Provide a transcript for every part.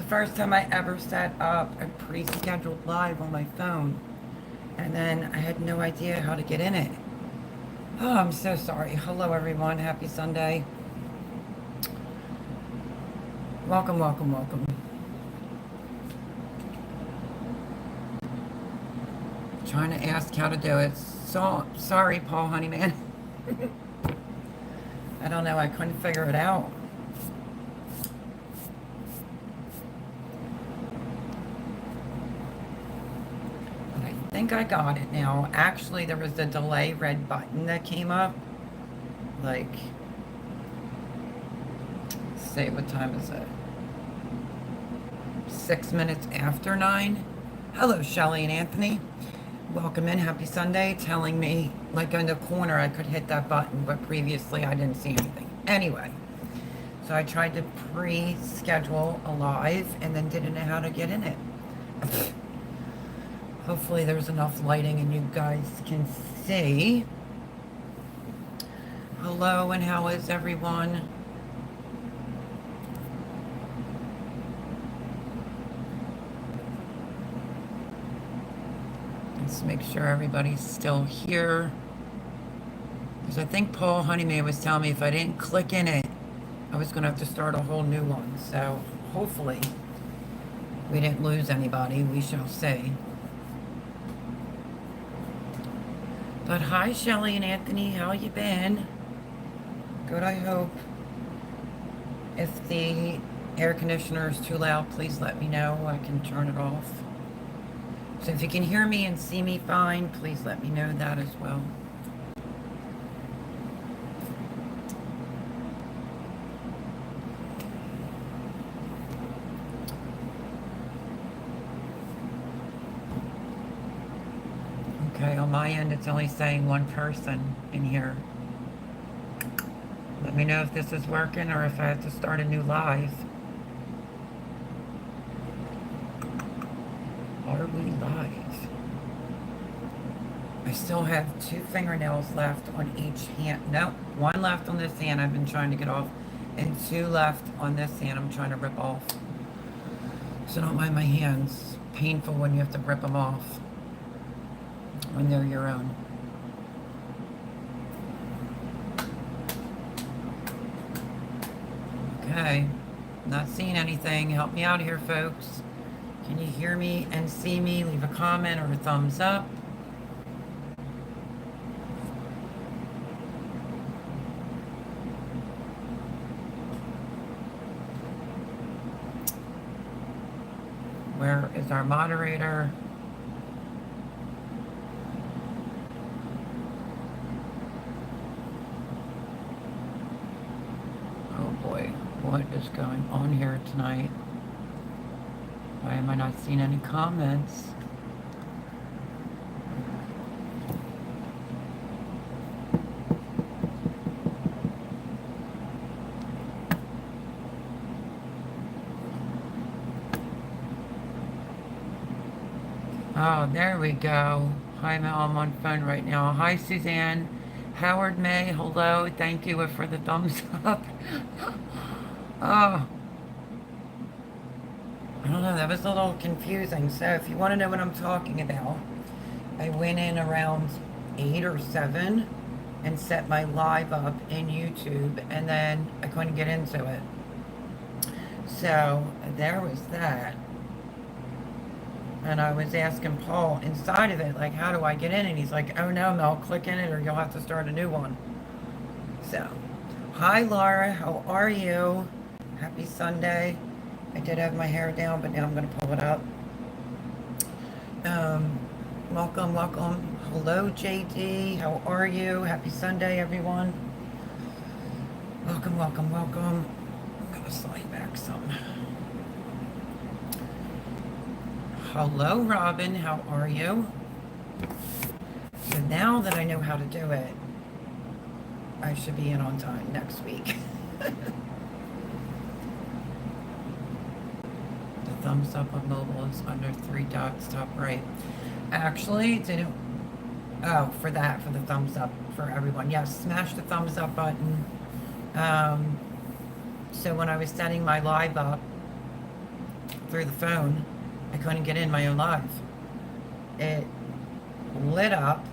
first time I ever set up a pre-scheduled live on my phone. And then I had no idea how to get in it. Oh, I'm so sorry. Hello, everyone. Happy Sunday. Welcome, welcome, welcome. Trying to ask how to do it. So sorry, Paul Honeyman. I don't know. I couldn't figure it out. But I think I got it now. Actually, there was a delay red button that came up. Like, say, what time is it? 6 minutes after 9. Hello, Shelly and Anthony. Welcome in. Happy Sunday. Telling me, like in the corner, I could hit that button, but previously I didn't see anything. Anyway, so I tried to pre-schedule a live and then didn't know how to get in it. Hopefully there's enough lighting and you guys can see. Hello, and how is everyone? Let's make sure everybody's still here. Because I think Paul Honeyman was telling me if I didn't click in it, I was going to have to start a whole new one. So hopefully we didn't lose anybody. We shall see. But hi, Shelly and Anthony. How you been? Good, I hope. If the air conditioner is too loud, please let me know. I can turn it off. So if you can hear me and see me fine, please let me know that as well. Okay, on my end, it's only saying one person in here. Let me know if this is working or if I have to start a new live. Are we live? I still have 2 fingernails left on each hand. Nope, 1 left on this hand I've been trying to get off, and 2 left on this hand I'm trying to rip off. So don't mind my hands. Painful when you have to rip them off when they're your own. Okay, not seeing anything. Help me out here, folks. Can you hear me and see me? Leave a comment or a thumbs up. Where is our moderator? Oh boy, what is going on here tonight? Why am I not seeing any comments? Oh, there we go. Hi, Mel, I'm on phone right now. Hi, Suzanne. Howard May, hello. Thank you for the thumbs up. Oh. I don't know, that was a little confusing. So if you want to know what I'm talking about, I went in around 8 or 7 and set my live up in YouTube, and then I couldn't get into it. So there was that. And I was asking Paul inside of it, like, how do I get in? And he's like, oh no, Mel, click in it or you'll have to start a new one. So, hi Laura, how are you? Happy Sunday. I did have my hair down, but now I'm going to pull it up. Welcome, welcome. Hello, JD. How are you? Happy Sunday, everyone. Welcome, welcome, welcome. I'm going to slide back some. Hello, Robin. How are you? So now that I know how to do it, I should be in on time next week. Thumbs up on mobile is under 3 dots top right. Actually, it didn't. Oh, for that, for the thumbs up for everyone. Yes, smash the thumbs up button. So when I was setting my live up, through the phone. I couldn't get in my own live. It lit up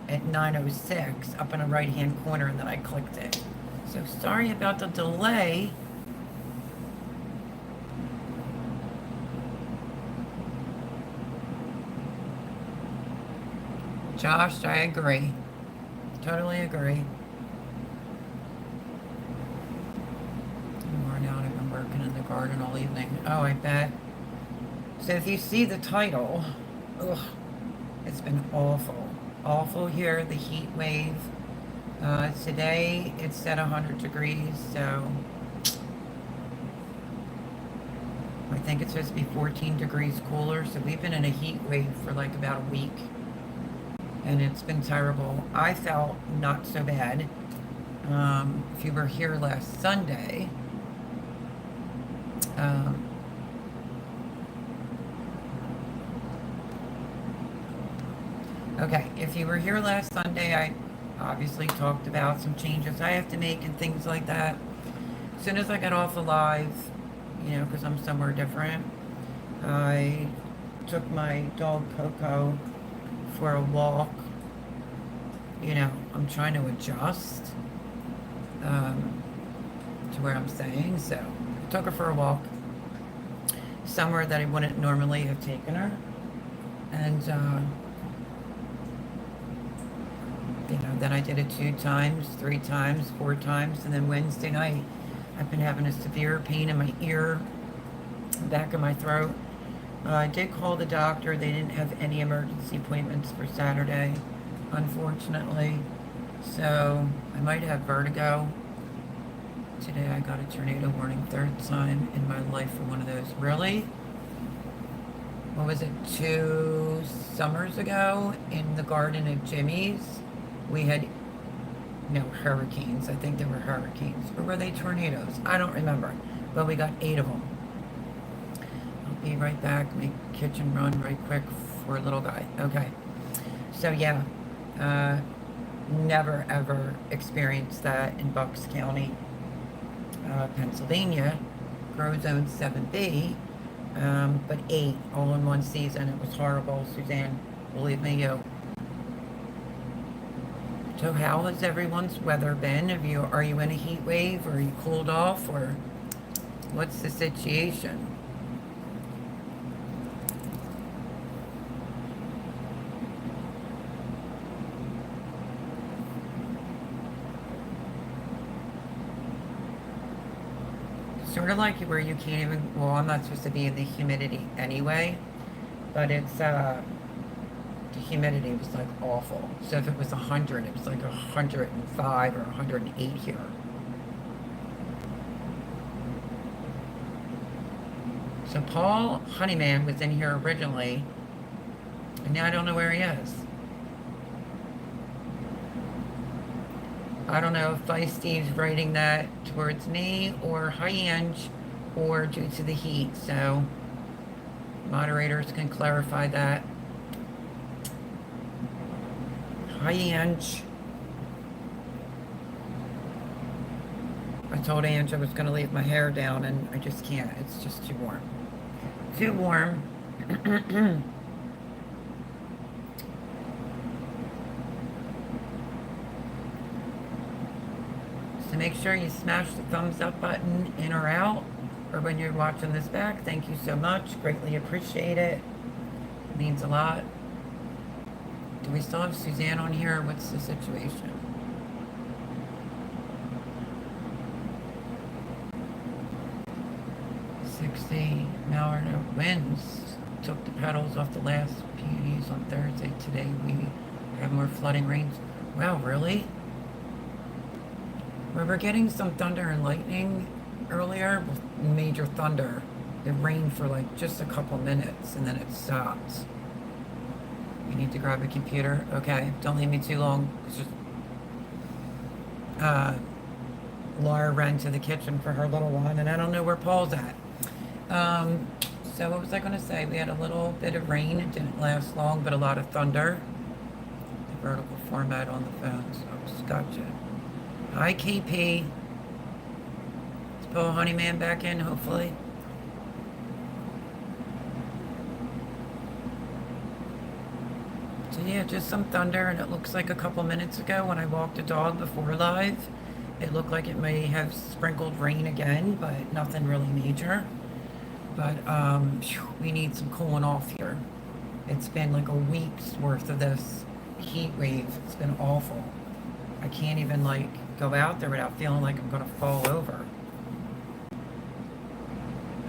at 9:06 up in the right hand corner, and then I clicked it. So sorry about the delay. Josh, I agree. Totally agree. More now, I've been working in the garden all evening. Oh, I bet. So if you see the title, ugh, it's been awful. Awful here, the heat wave. Today it's at 100 degrees, so I think it's supposed to be 14 degrees cooler. So we've been in a heat wave for like about a week, and it's been terrible. I felt not so bad. If you were here last Sunday, okay, if you were here last Sunday, I obviously talked about some changes I have to make and things like that. As soon as I got off the live, you know, because I'm somewhere different, I took my dog Coco for a walk. You know, I'm trying to adjust to where I'm staying, so I took her for a walk somewhere that I wouldn't normally have taken her, and you know, then I did it 2 times, 3 times, 4 times, and then Wednesday night I've been having a severe pain in my ear, back of my throat. I did call the doctor. They didn't have any emergency appointments for Saturday, unfortunately. So I might have vertigo. Today I got a tornado warning, 3rd time in my life for one of those. Really? What was it, 2 summers ago in the garden at Jimmy's? We had, no, hurricanes. I think they were hurricanes. Or were they tornadoes? I don't remember. But we got 8 of them. I'll be right back. Make kitchen run right quick for a little guy. Okay. So yeah, never ever experienced that in Bucks County, Pennsylvania. Grow zone 7B, but 8 all in one season. It was horrible, Suzanne. Believe me, you. So how has everyone's weather been? Are you in a heat wave, or are you cooled off, or what's the situation? Sort of like where you can't even, well, I'm not supposed to be in the humidity anyway, but it's, the humidity was like awful. So if it was 100, it was like 105 or 108 here. So Paul Honeyman was in here originally, and now I don't know where he is. I don't know if Feisty's writing that towards me or Hyange or due to the heat, so moderators can clarify that. Hyange. I told Ange I was going to leave my hair down, and I just can't. It's just too warm. Too warm. So make sure you smash the thumbs up button in or out, or when you're watching this back. Thank you so much. Greatly appreciate it. It means a lot. Do we still have Suzanne on here? What's the situation? Winds took the petals off the last peonies on Thursday. Today we have more flooding rains. Wow, really? We were getting some thunder and lightning earlier, major thunder. It rained for like just a couple minutes and then it stopped. You need to grab a computer. Okay, don't leave me too long. It's just Laura ran to the kitchen for her little one, and I don't know where Paul's at. So what was I going to say? We had a little bit of rain. It didn't last long, but a lot of thunder. The vertical format on the phone. So gotcha. Hi, KP. Is Paul Honeyman back in, hopefully? Yeah, just some thunder, and it looks like a couple minutes ago when I walked the dog before live, it looked like it may have sprinkled rain again, but nothing really major. But we need some cooling off here. It's been like a week's worth of this heat wave. It's been awful. I can't even like go out there without feeling like I'm gonna fall over.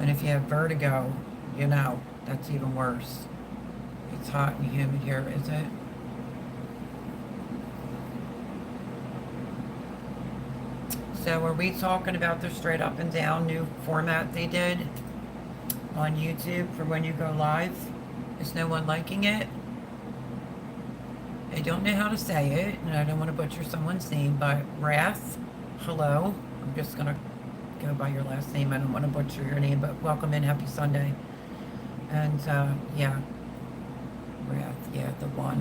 And if you have vertigo, you know, that's even worse. It's hot and humid here, is it? So are we talking about the straight up and down new format they did on YouTube for when you go live? Is no one liking it? I don't know how to say it, and I don't want to butcher someone's name, but Wrath, hello. I'm just going to go by your last name. I don't want to butcher your name, but welcome in. Happy Sunday. And, yeah. Wrath, yeah, the one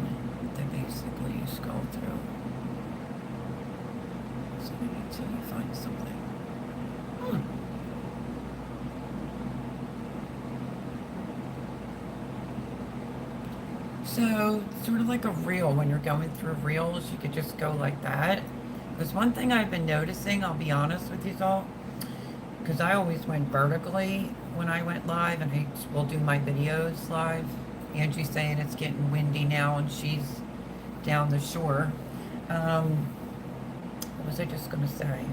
that basically you scroll through. So until you find something. So, sort of like a reel, when you're going through reels, you could just go like that. There's one thing I've been noticing, I'll be honest with you all, because I always went vertically when I went live, and I will do my videos live. Angie's saying it's getting windy now, and she's down the shore. What was I just going to say?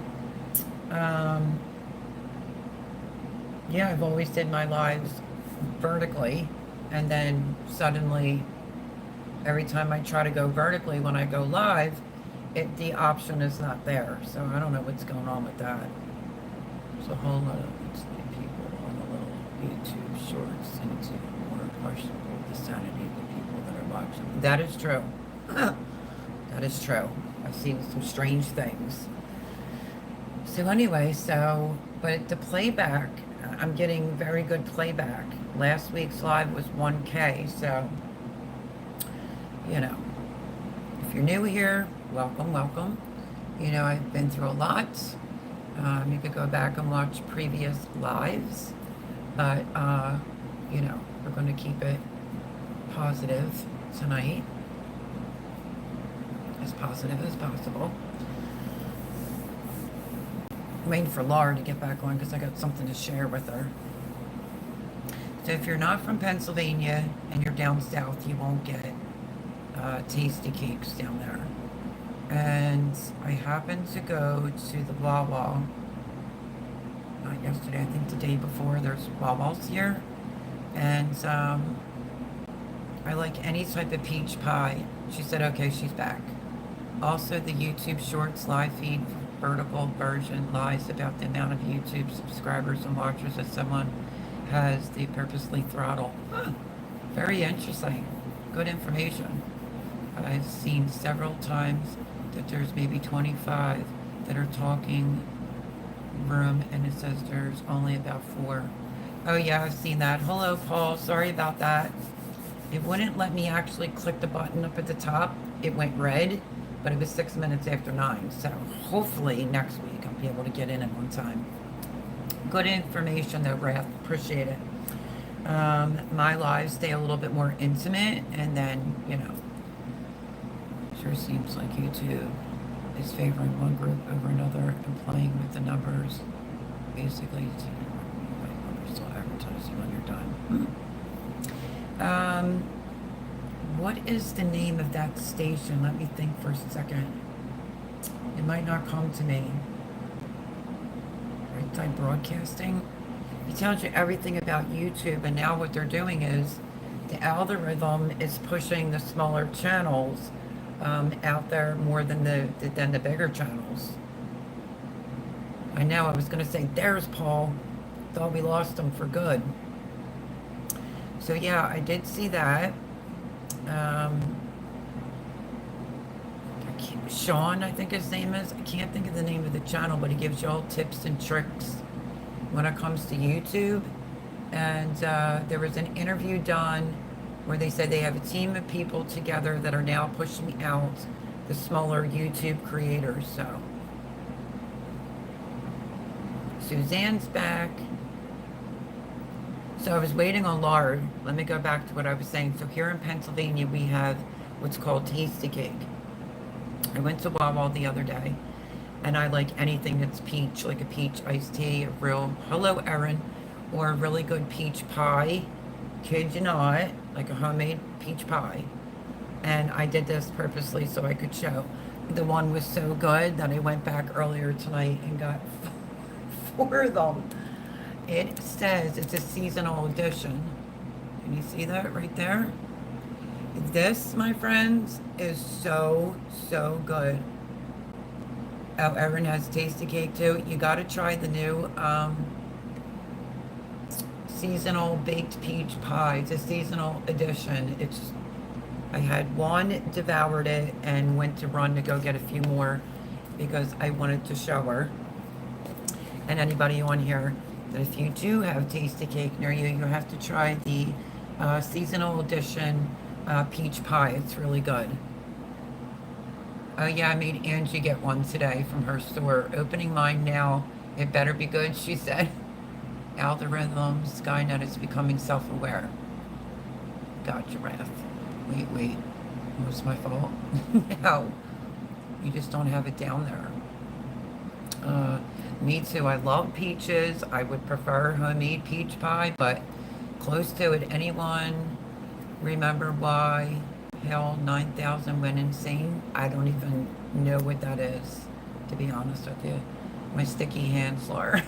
Yeah, I've always did my lives vertically, and then suddenly, every time I try to go vertically when I go live, the option is not there. So I don't know what's going on with that. There's a whole lot of people on the little YouTube shorts into more questionable the sanity of the people that are watching. That is true. That is true. I've seen some strange things. So anyway, but the playback, I'm getting very good playback. Last week's live was 1K, so, you know, if you're new here, welcome, welcome. You know, I've been through a lot. You could go back and watch previous lives, but, you know, we're going to keep it positive tonight, as positive as possible. I'm waiting for Laura to get back on because I got something to share with her. So if you're not from Pennsylvania and you're down south, you won't get tasty cakes down there. And I happened to go to the Wawa, not yesterday, I think the day before. There's Wawa's here. And I like any type of peach pie. She said, okay, she's back. Also, the YouTube Shorts live feed vertical version lies about the amount of YouTube subscribers and watchers that someone has they purposely throttle. Very interesting. Good information. I've seen several times that there's maybe 25 that are talking room, and it says there's only about 4. Oh yeah, I've seen that. Hello, Paul. Sorry about that. It wouldn't let me actually click the button up at the top. It went red, but it was 6 minutes after 9. So hopefully next week I'll be able to get in on time. Good information though, Wrath. Appreciate it. My lives stay a little bit more intimate, and then, you know, sure seems like YouTube is favoring one group over another and playing with the numbers. Basically, to numbers still advertising on your dime. What is the name of that station? Let me think for a second. It might not come to me. Right Side Broadcasting. It tells you everything about YouTube, and now what they're doing is the algorithm is pushing the smaller channels out there more than the bigger channels. I know, I was going to say, there's Paul. Thought we lost him for good. So yeah, I did see that. Sean, I think his name is. I can't think of the name of the channel, but he gives you all tips and tricks when it comes to YouTube. And there was an interview done where they said they have a team of people together that are now pushing out the smaller YouTube creators. So Suzanne's back. So I was waiting on Laura. Let me go back to what I was saying. So here in Pennsylvania, we have what's called Tasty Cake. I went to Wawa the other day, and I like anything that's peach, like a peach iced tea, a real, hello Erin, or a really good peach pie, kid you not, like a homemade peach pie. And I did this purposely so I could show. The one was so good that I went back earlier tonight and got 4 of them. It says it's a seasonal edition. Can you see that right there? This, my friends, is so, so good. Oh, Erin has Tasty Cake too. You gotta try the new seasonal baked peach pie. It's a seasonal edition. I had one, devoured it, and went to run to go get a few more because I wanted to show her. And anybody on here, that if you do have Tasty Cake near you, you have to try the seasonal edition peach pie. It's really good. Oh yeah, I made Angie get one today from her store. Opening mine now. It better be good, she said. Algorithm, Skynet is becoming self-aware. Gotcha, Wrath. Wait. Was my fault? No. You just don't have it down there. Me too. I love peaches. I would prefer homemade peach pie, but close to it. Anyone remember why HAL 9000 went insane? I don't even know what that is, to be honest with you. My sticky hands, Laura.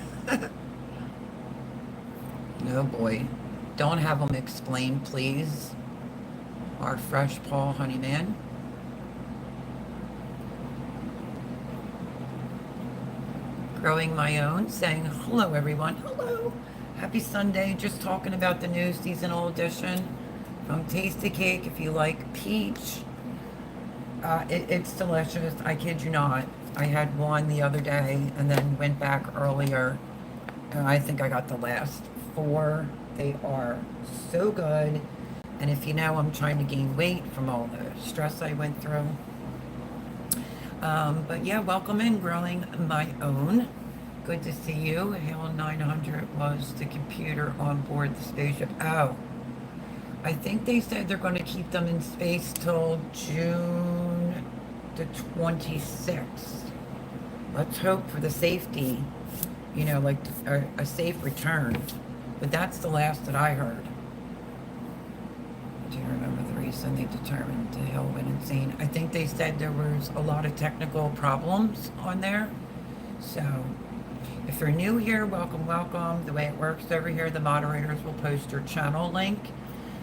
No boy. Don't have them explain, please. Our fresh Paul Honeyman. Growing My Own, saying hello everyone. Hello. Happy Sunday. Just talking about the new seasonal edition from Tasty Cake. If you like peach, it's delicious. I kid you not. I had one the other day and then went back earlier. And I think I got the last 4. They are so good. And if you know, I'm trying to gain weight from all the stress I went through. But yeah, welcome in Growing My Own. Good to see you. HAL 900 was the computer on board the spaceship. Oh, I think they said they're going to keep them in space till June the 26th. Let's hope for the safety, like a safe return. But that's the last that I heard. Do you remember the reason they determined the HAL went insane? I think they said there was a lot of technical problems on there. So if you're new here, welcome. The way it works over here, the moderators will post your channel link.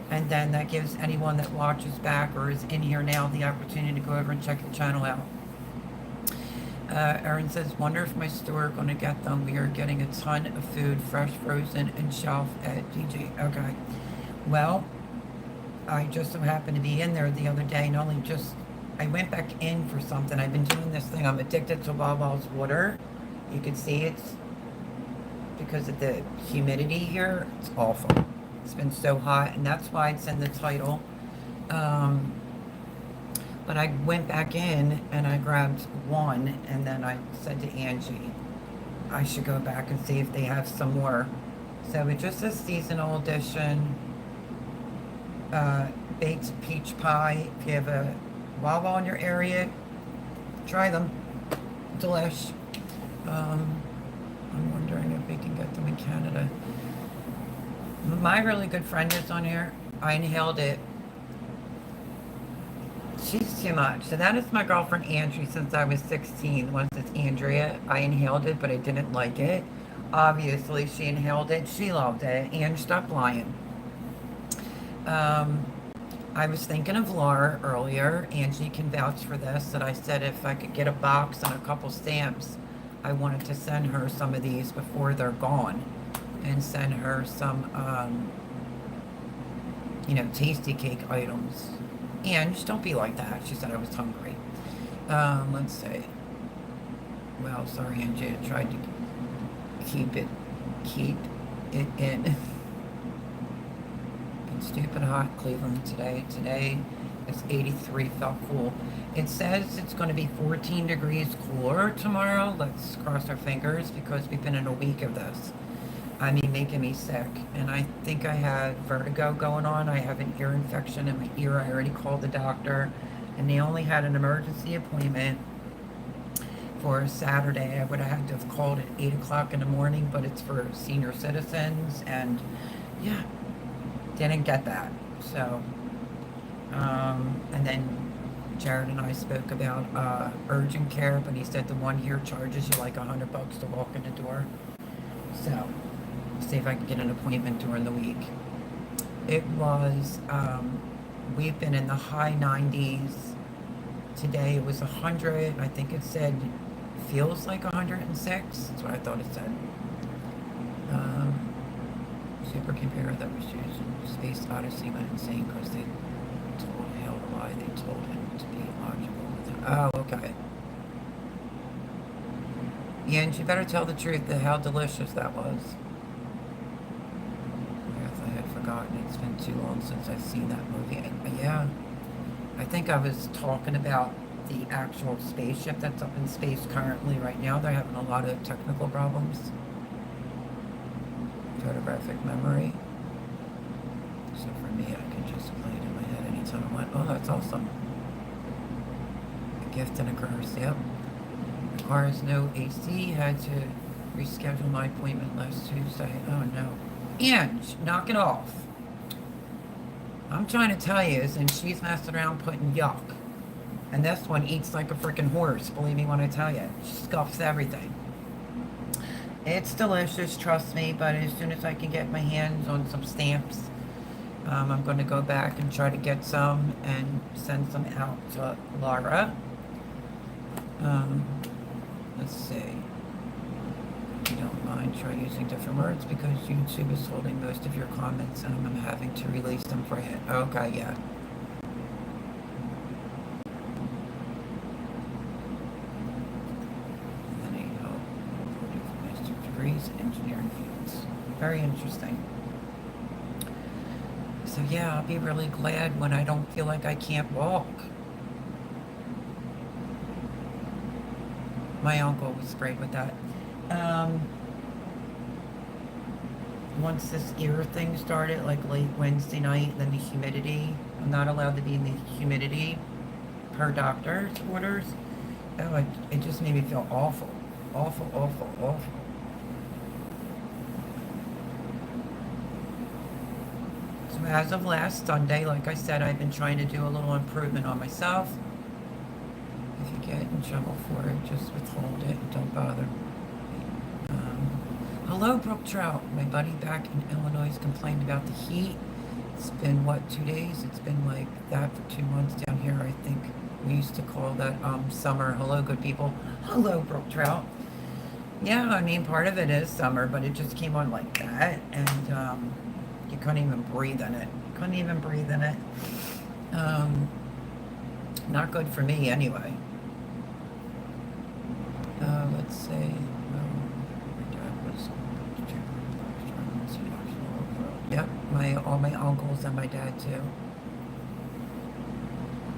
And then that gives anyone that watches back or is in here now the opportunity to go over and check your channel out. Erin says, wonder if my store going to get them. We are getting a ton of food, fresh, frozen, and shelf at DG. Okay. Well, I just so happened to be in there the other day, and I went back in for something. I've been doing this thing. I'm addicted to Wawa's water. You can see it's because of the humidity here. It's awful. It's been so hot, and that's why it's in the title. But I went back in and I grabbed one, and then I said to Angie, I should go back and see if they have some more. So it just says seasonal edition, baked peach pie. If you have a Wawa in your area, try them. Delish. I'm wondering if we can get them in Canada. My really good friend is on here. I inhaled it. She's too much. So that is my girlfriend Angie since I was 16. Once it's Andrea. I inhaled it, but I didn't like it. Obviously, she inhaled it. She loved it. And stop lying. I was thinking of Laura earlier. Angie can vouch for this. That I said if I could get a box and a couple stamps, I wanted to send her some of these before they're gone. And send her some, Tasty Cake items. And just don't be like that. She said I was hungry. Let's see. Well, sorry, Angie. I tried to keep it in. Been stupid hot Cleveland today. Today it's 83. Felt cool. It says it's going to be 14 degrees cooler tomorrow. Let's cross our fingers because we've been in a week of this. I mean, making me sick. And I think I had vertigo going on. I have an ear infection in my ear. I already called the doctor, and they only had an emergency appointment for Saturday. I would have had to have called at 8 o'clock in the morning, but it's for senior citizens. And yeah, didn't get that. So, and then Jared and I spoke about urgent care, but he said the one here charges you like $100 to walk in the door. So, see if I can get an appointment during the week. It was, we've been in the high 90s. Today it was 100. I think it said, feels like 106. That's what I thought it said. Supercomputer that was used in Space Odyssey went insane because they told Hale to lie. They told him to be logical with it. Oh, okay. Yeah, and you better tell the truth of how delicious that was. I had forgotten. It's been too long since I've seen that movie. Yeah, I think I was talking about the actual spaceship that's up in space currently. Right now, they're having a lot of technical problems. Photographic memory. So for me, I can just play it in my head anytime I want. Oh, that's awesome. A gift and a curse. Yep. Requires no AC. Had to reschedule my appointment last Tuesday. Oh no. Ange, knock it off. I'm trying to tell you, and she's messing around putting yuck. And this one eats like a freaking horse, believe me when I tell you. She scuffs everything. It's delicious, trust me, but as soon as I can get my hands on some stamps, I'm going to go back and try to get some and send some out to Laura. Let's see. If you don't mind, try using different words because YouTube is holding most of your comments and I'm having to release them for it. Okay, yeah. And then master's degrees in engineering fields. Very interesting. So yeah, I'll be really glad when I don't feel like I can't walk. My uncle was great with that. Once this ear thing started, like late Wednesday night, then the humidity, I'm not allowed to be in the humidity per doctor's orders. Oh, it just made me feel awful. Awful, awful, awful. So as of last Sunday, like I said, I've been trying to do a little improvement on myself. If you get in trouble for it, just withhold it and don't bother. Hello, Brook Trout. My buddy back in Illinois complained about the heat. It's been, what, 2 days? It's been like that for 2 months down here. I think we used to call that summer. Hello, good people. Hello, Brook Trout. Yeah, I mean, part of it is summer, but it just came on like that. And you couldn't even breathe in it. Couldn't even breathe in it. Not good for me anyway. Let's see. Yep, all my uncles and my dad too.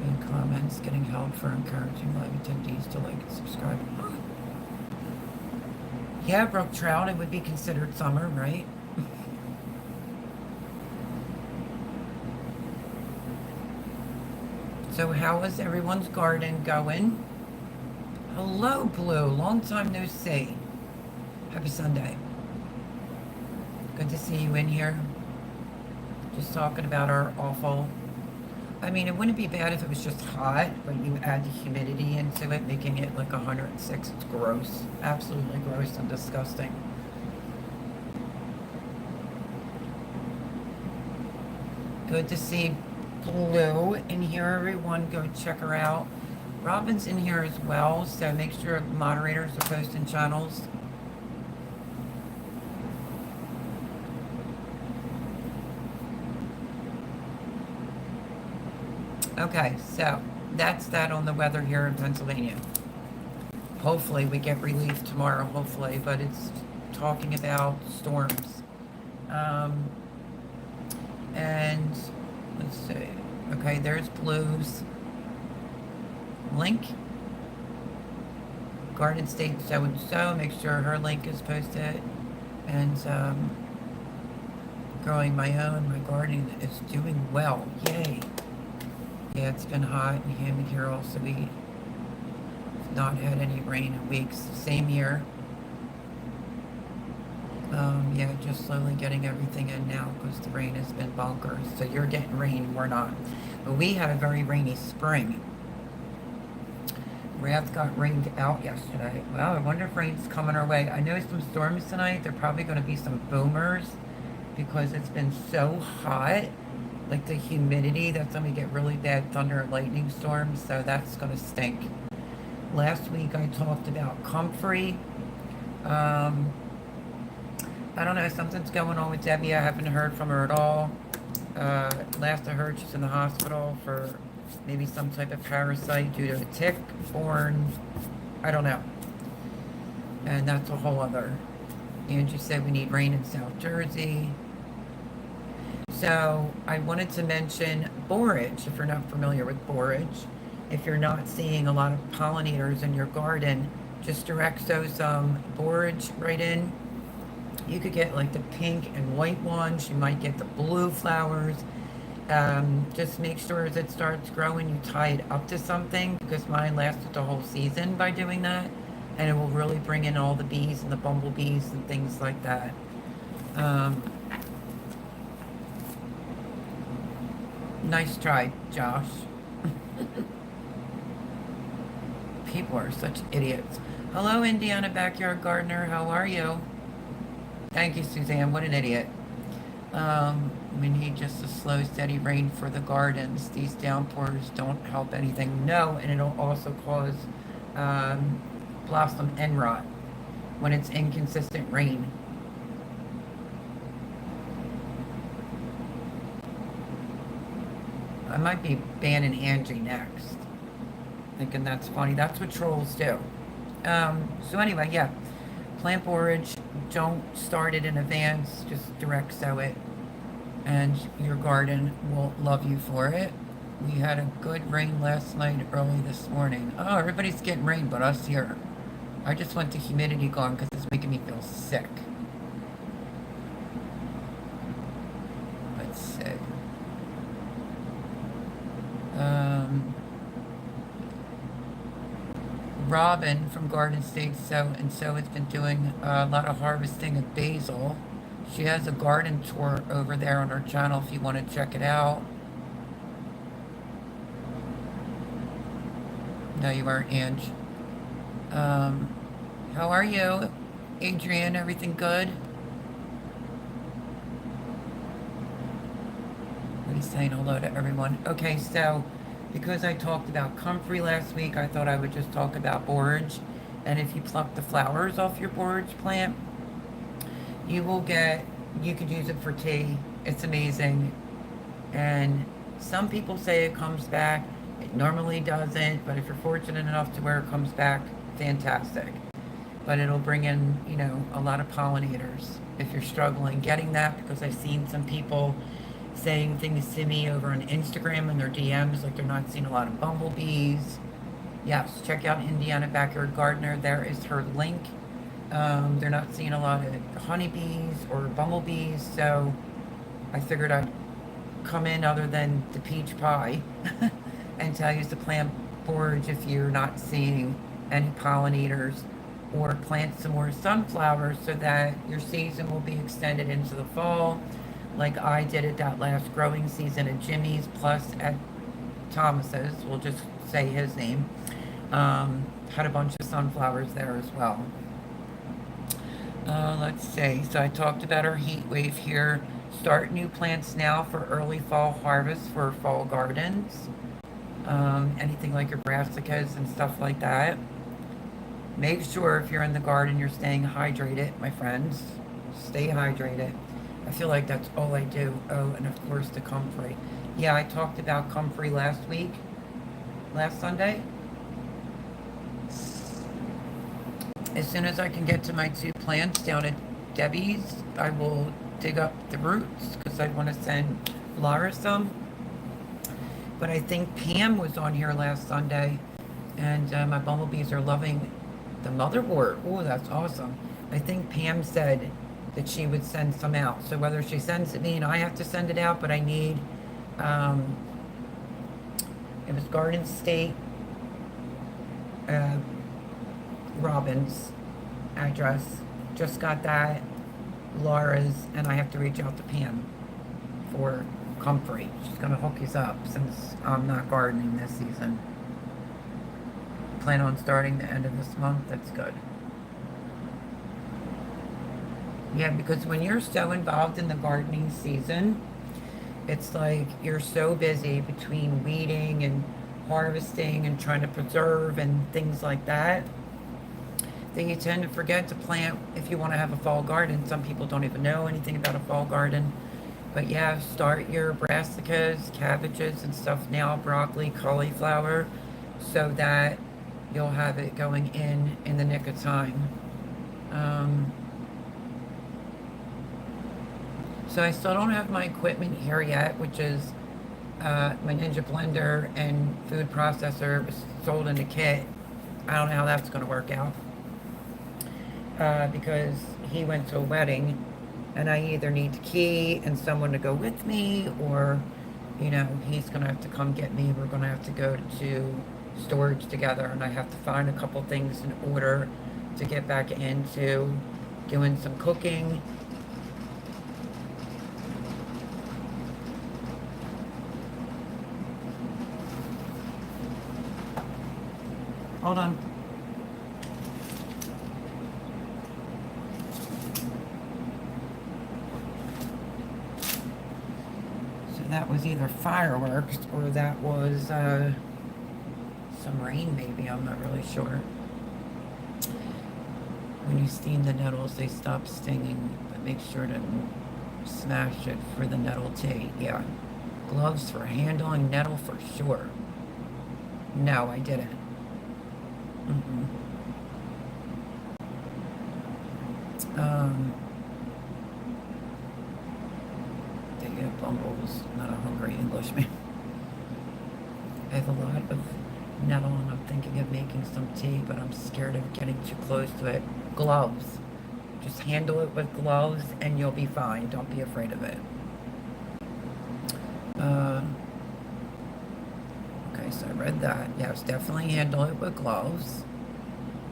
In comments, getting help for encouraging live attendees to like and subscribe. Yeah, Brook Trout, it would be considered summer, right? So how is everyone's garden going? Hello, Blue. Long time no see. Happy Sunday. Good to see you in here. Just talking about our awful... I mean, it wouldn't be bad if it was just hot, but you add the humidity into it, making it like 106. It's gross. Absolutely gross and disgusting. Good to see Blue in here, everyone. Go check her out. Robin's in here as well, so make sure moderators are posting channels. Okay, so that's that on the weather here in Pennsylvania. Hopefully we get relief tomorrow, hopefully, but it's talking about storms. And let's see. Okay, there's Blue's link. Garden State so-and-so. Make sure her link is posted. And growing my own, my garden is doing well. Yay. Yeah, it's been hot and humid here also. We've not had any rain in weeks. Same year. Yeah, just slowly getting everything in now because the rain has been bonkers. So you're getting rain, we're not. But we had a very rainy spring. Rath got rained out yesterday. Well, I wonder if rain's coming our way. I know some storms tonight. There are probably going to be some boomers because it's been so hot. Like the humidity, that's going to get really bad thunder and lightning storms. So that's going to stink. Last week I talked about comfrey. I don't know, something's going on with Debbie. I haven't heard from her at all. Last I heard, she's in the hospital for maybe some type of parasite due to a tick born. I don't know. And that's a whole other. Angie said we need rain in South Jersey. So I wanted to mention borage, if you're not familiar with borage. If you're not seeing a lot of pollinators in your garden, just direct sow some borage right in. You could get like the pink and white ones. You might get the blue flowers. Just make sure as it starts growing, you tie it up to something because mine lasted the whole season by doing that. And it will really bring in all the bees and the bumblebees and things like that. Nice try, Josh. People are such idiots. Hello, Indiana Backyard Gardener. How are you? Thank you, Suzanne. What an idiot. We need just a slow, steady rain for the gardens. These downpours don't help anything. No, and it'll also cause blossom end rot when it's inconsistent rain. I might be banning Angie next. Thinking that's funny. That's what trolls do. So anyway, yeah. Plant borage. Don't start it in advance. Just direct sow it. And your garden will love you for it. We had a good rain last night, early this morning. Oh, everybody's getting rain but us here. I just want the humidity gone because it's making me feel sick. Let's see. Robin from Garden State So has been doing a lot of harvesting of basil. She has a garden tour over there on her channel if you want to check it out. No, you aren't, Ange. How are you? Adrienne, everything good? He's saying hello to everyone. Okay, so because I talked about comfrey last week, I thought I would just talk about borage. And if you pluck the flowers off your borage plant, you could use it for tea. It's amazing. And some people say it comes back. It normally doesn't, but if you're fortunate enough to where it comes back, fantastic. But it'll bring in, a lot of pollinators if you're struggling getting that, because I've seen some people saying things to me over on Instagram in their DMs, like they're not seeing a lot of bumblebees. Yes, check out Indiana Backyard Gardener. There is her link. They're not seeing a lot of honeybees or bumblebees, so I figured I'd come in other than the peach pie and tell you to plant borage if you're not seeing any pollinators, or plant some more sunflowers so that your season will be extended into the fall, like I did at that last growing season at Jimmy's, plus at Thomas's, we'll just say his name. Had a bunch of sunflowers there as well. Let's see, so I talked about our heat wave here. Start new plants now for early fall harvest for fall gardens. Anything like your brassicas and stuff like that. Make sure if you're in the garden you're staying hydrated, my friends. Stay hydrated. I feel like that's all I do. Oh, and of course the comfrey. Yeah, I talked about comfrey last Sunday. As soon as I can get to my 2 plants down at Debbie's, I will dig up the roots because I want to send Laura some. But I think Pam was on here last Sunday, and my bumblebees are loving the motherwort. Oh, that's awesome. I think Pam said that she would send some out. So whether she sends it me and I have to send it out, but I need, it was Garden State, uh, Robbins address. Just got that. Laura's, and I have to reach out to Pam for Comfrey. She's gonna hook us up since I'm not gardening this season. Plan on starting the end of this month. That's good. Yeah, because when you're so involved in the gardening season, it's like you're so busy between weeding and harvesting and trying to preserve and things like that, that you tend to forget to plant if you want to have a fall garden. Some people don't even know anything about a fall garden. But yeah, start your brassicas, cabbages and stuff now, broccoli, cauliflower, so that you'll have it going in the nick of time. So I still don't have my equipment here yet, which is my Ninja blender and food processor was sold in a kit. I don't know how that's going to work out because he went to a wedding and I either need to key and someone to go with me, or, you know, he's going to have to come get me. We're going to have to go to storage together, and I have to find a couple things in order to get back into doing some cooking. Hold on. So that was either fireworks or that was some rain maybe, I'm not really sure. When you steam the nettles, they stop stinging, but make sure to smash it for the nettle tea. Yeah. Gloves for handling nettle for sure. No, I didn't. Mm-mm. David Bumble's not a hungry Englishman. I have a lot of nettle and I'm thinking of making some tea, but I'm scared of getting too close to it. Gloves. Just handle it with gloves and you'll be fine. Don't be afraid of it. Okay, so I read that. Yes, definitely handle it with gloves.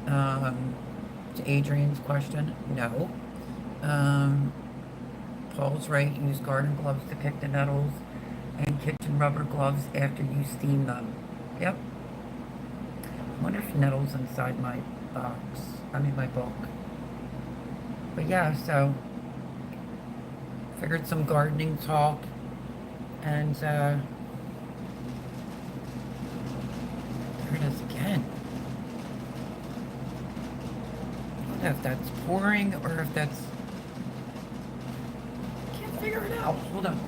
To Adrian's question, no. Paul's right. Use garden gloves to pick the nettles and kitchen rubber gloves after you steam them. Yep. I wonder if nettles inside my box. I mean my book. But yeah, so figured some gardening talk, and there it is again. I don't know if that's pouring or if that's, I can't figure it out. Hold on.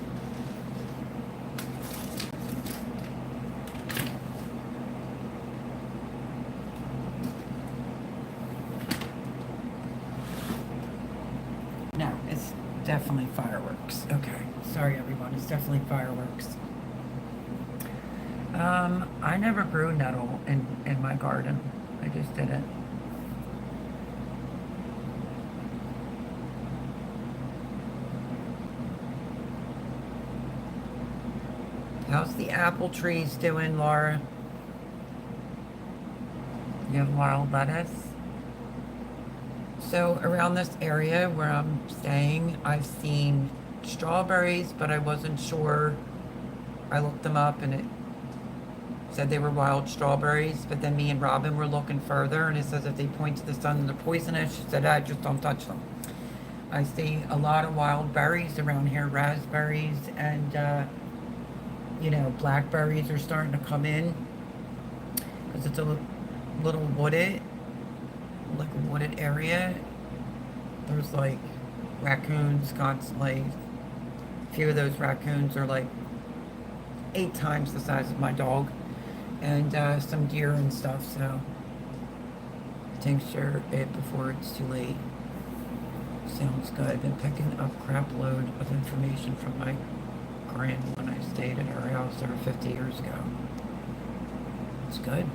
No, it's definitely fireworks. Okay, sorry everyone, it's definitely fireworks. I never grew nettle in my garden. I just didn't. How's the apple trees doing, Laura? You have wild lettuce? So around this area where I'm staying, I've seen strawberries, but I wasn't sure. I looked them up and it said they were wild strawberries, but then me and Robin were looking further and it says if they point to the sun, they're poisonous. She said, I just don't touch them. I see a lot of wild berries around here, raspberries and, you know, blackberries are starting to come in because it's a little wooded, like a wooded area. There's like raccoons constantly. A few of those raccoons are like 8 times the size of my dog, and some deer and stuff, so tincture it before it's too late. Sounds good. I've been picking up crap load of information from my grand when I stayed at her house over 50 years ago. It's good.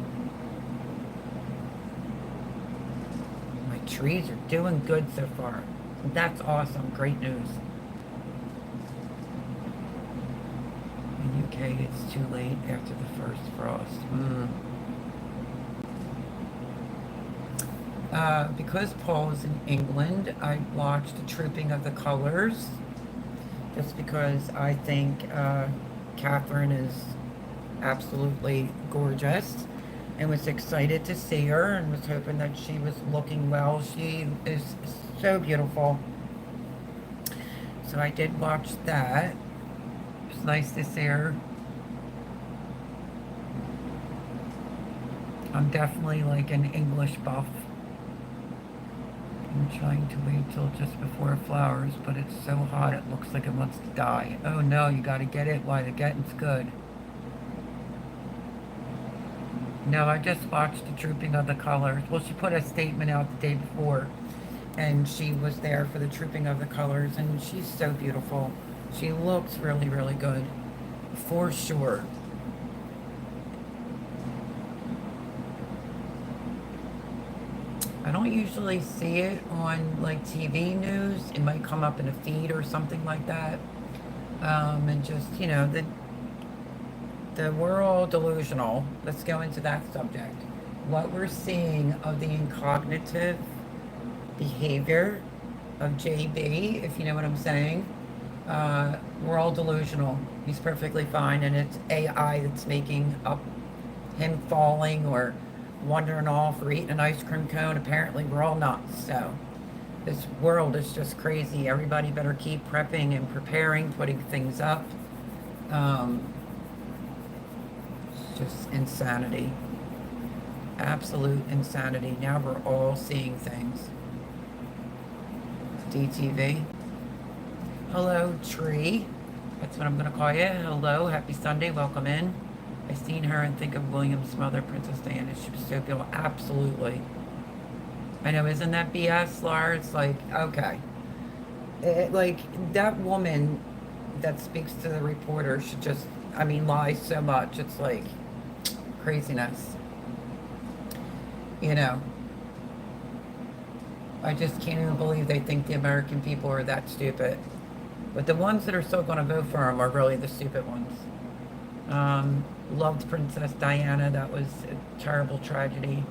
My trees are doing good so far. That's awesome. Great news. In UK, it's too late after the first frost. Because Paul is in England, I watched The Trooping of the Colours, just because I think Catherine is absolutely gorgeous, and was excited to see her and was hoping that she was looking well. She is so beautiful. So I did watch that. It's nice to see her. I'm definitely like an English buff. I'm trying to wait till just before it flowers, but it's so hot it looks like it wants to die. Oh no, you gotta get it while the getting's good. No, I just watched The Trooping of the Colours. Well, she put a statement out the day before, and she was there for The Trooping of the Colours, and she's so beautiful. She looks really, really good, for sure. I don't usually see it on like TV news. It might come up in a feed or something like that. And just, we're all delusional. Let's go into that subject. What we're seeing of the incognitive behavior of JB, if you know what I'm saying, we're all delusional. He's perfectly fine, and it's AI that's making up him falling or wandering off or eating an ice cream cone. Apparently, we're all nuts. So, this world is just crazy. Everybody better keep prepping and preparing, putting things up. It's just insanity. Absolute insanity. Now we're all seeing things. DTV. Hello, Tree. That's what I'm going to call you. Hello, happy Sunday. Welcome in. I seen her and think of William's mother, Princess Diana. She was so beautiful. Absolutely. I know, isn't that BS, Laura? It's like, okay. Like, that woman that speaks to the reporter should just, lie so much. It's like craziness. I just can't even believe they think the American people are that stupid. But the ones that are still going to vote for him are really the stupid ones. Loved Princess Diana. That was a terrible tragedy.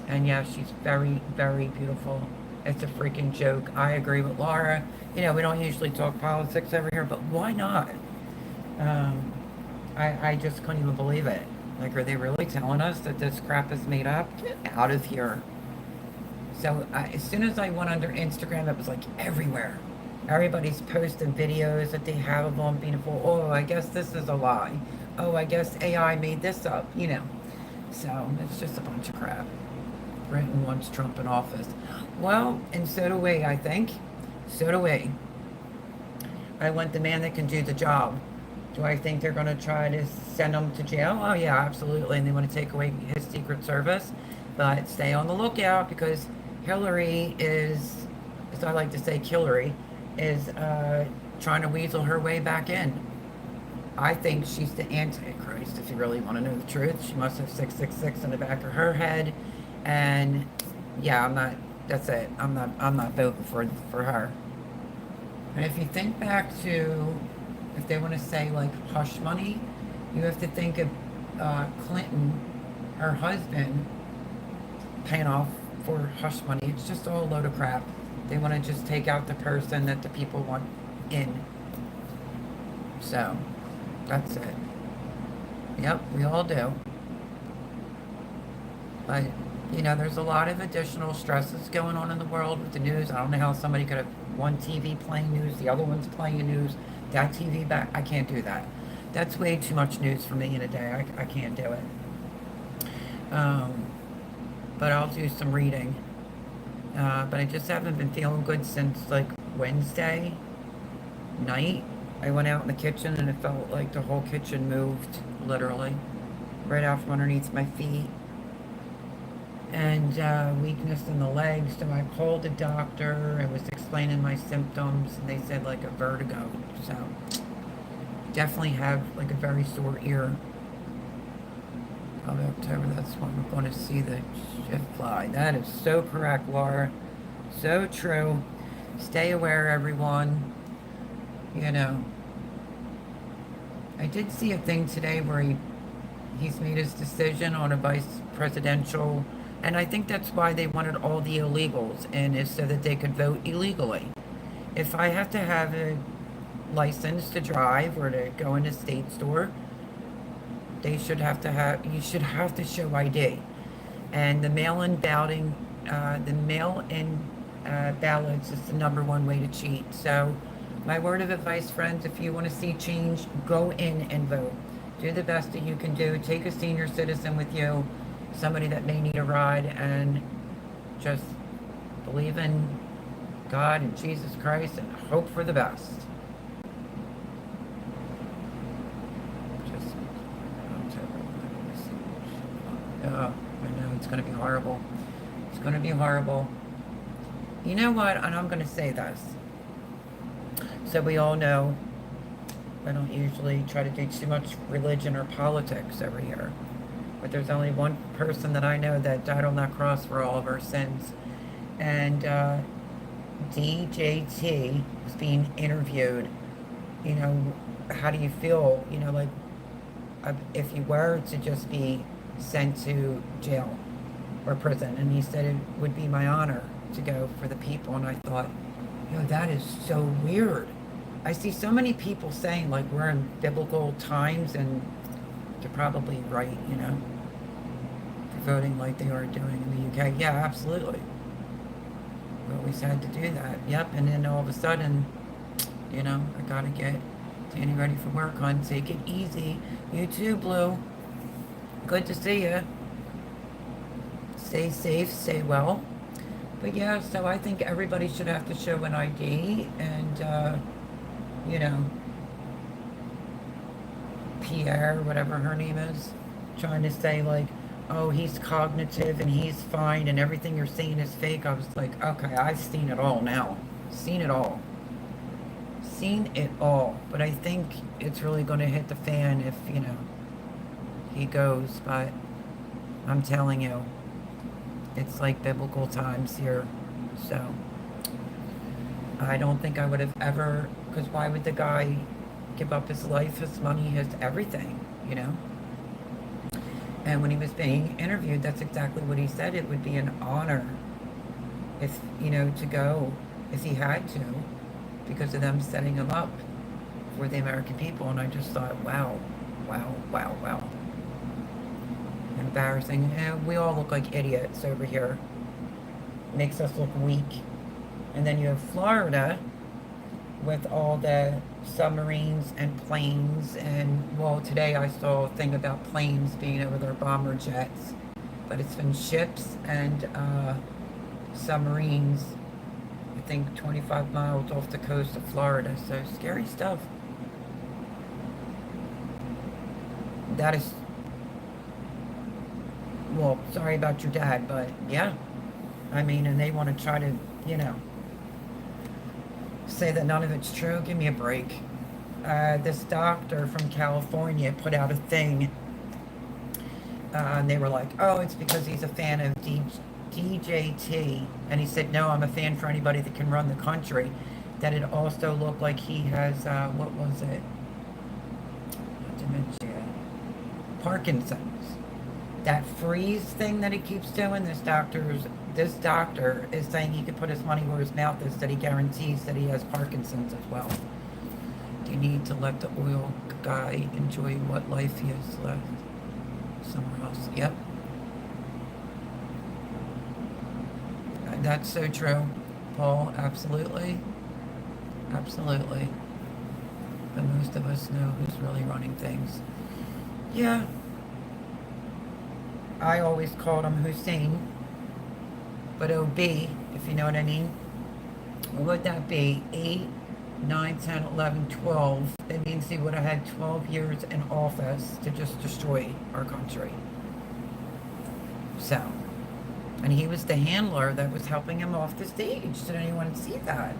And yeah, she's very, very beautiful. It's a freaking joke. I agree with Laura. We don't usually talk politics over here, but why not? I just couldn't even believe it. Like, are they really telling us that this crap is made up? Get out of here. So as soon as I went under Instagram, it was like everywhere. Everybody's posting videos that they have of them beautiful. Oh, I guess this is a lie. Oh, I guess AI made this up, So it's just a bunch of crap. Britain wants Trump in office. Well, and so do we, I think. So do we. I want the man that can do the job. Do I think they're going to try to send him to jail? Oh, yeah, absolutely. And they want to take away his Secret Service. But stay on the lookout, because Hillary is, as I like to say, Killary, is trying to weasel her way back in. I think she's the Antichrist, if you really want to know the truth. She must have 666 in the back of her head. And yeah, that's it. I'm not voting for her. And if you think back to, if they want to say like hush money, you have to think of Clinton, her husband, paying off for hush money. It's just all a load of crap. They want to just take out the person that the people want in. So, that's it. Yep, we all do. But, there's a lot of additional stresses going on in the world with the news. I don't know how somebody could have one TV playing news, the other one's playing news, that TV back. I can't do that. That's way too much news for me in a day. I can't do it. But I'll do some reading. But I just haven't been feeling good since like Wednesday night. I went out in the kitchen and it felt like the whole kitchen moved, literally, right out from underneath my feet. And weakness in the legs. So I called the doctor. I was explaining my symptoms, and they said like a vertigo. So definitely have like a very sore ear. Of October, that's when we're going to see the shift fly. That is so correct, Laura. So true. Stay aware, everyone. You know, I did see a thing today where he's made his decision on a vice presidential, and I think that's why they wanted all the illegals in, is so that they could vote illegally. If I have to have a license to drive or to go in a state store, you should have to show ID. And the mail-in balloting, ballots is the #1 way to cheat. So my word of advice, friends, if you want to see change, go in and vote. Do the best that you can do. Take a senior citizen with you, somebody that may need a ride, and just believe in God and Jesus Christ and hope for the best. I know it's going to be horrible. It's going to be horrible. You know what? And I'm going to say this. So we all know I don't usually try to do too much religion or politics every year. But there's only one person that I know that died on that cross for all of our sins. And DJT was being interviewed. You know, how do you feel? You know, like if you were to just be sent to jail or prison. And he said it would be my honor to go for the people. And I thought, you know, that is so weird. I see so many people saying like we're in biblical times, and they're probably right, you know, for voting like they are doing in the UK. Yeah, absolutely. We always had to do that. Yep. And then all of a sudden, you know, I gotta get Danny ready for work on Take It Easy. You too, Blue. Good to see you. Stay safe, stay well. But yeah, so I think everybody should have to show an ID, and you know, Pierre, whatever her name is, trying to say like, oh, he's cognitive and he's fine and everything you're saying is fake. I was like, okay, I've seen it all now. Seen it all. Seen it all. But I think it's really going to hit the fan if, you know, he goes. But I'm telling you, it's like biblical times here. So I don't think I would have ever, because why would the guy give up his life, his money, his everything, you know? And when he was being interviewed, that's exactly what he said. It would be an honor if, you know, to go, if he had to, because of them setting him up for the American people. And I just thought, wow, wow, wow, wow. Embarrassing. And we all look like idiots over here. Makes us look weak. And then you have Florida with all the submarines and planes, and well, today I saw a thing about planes being over their bomber jets, but it's been ships and submarines, I think 25 miles off the coast of Florida. So scary stuff. That is, well, sorry about your dad, but yeah, I mean, and they want to try to, you know, say that none of it's true. Give me a break. This doctor from California put out a thing, and they were like, oh, it's because he's a fan of DJT, and he said, no, I'm a fan for anybody that can run the country. That it also looked like he has, what was it? Dementia. Parkinson's. That freeze thing that he keeps doing, this doctor is saying he could put his money where his mouth is, that he guarantees that he has Parkinson's as well. Do you need to let the oil guy enjoy what life he has left somewhere else? Yep. That's so true, Paul. Absolutely. Absolutely. But most of us know who's really running things. Yeah. I always called him Hussein. But OB, if you know what I mean. What would that be? 8, 9, 10, 11, 12. That means he would have had 12 years in office to just destroy our country. So, and he was the handler that was helping him off the stage. Did anyone see that?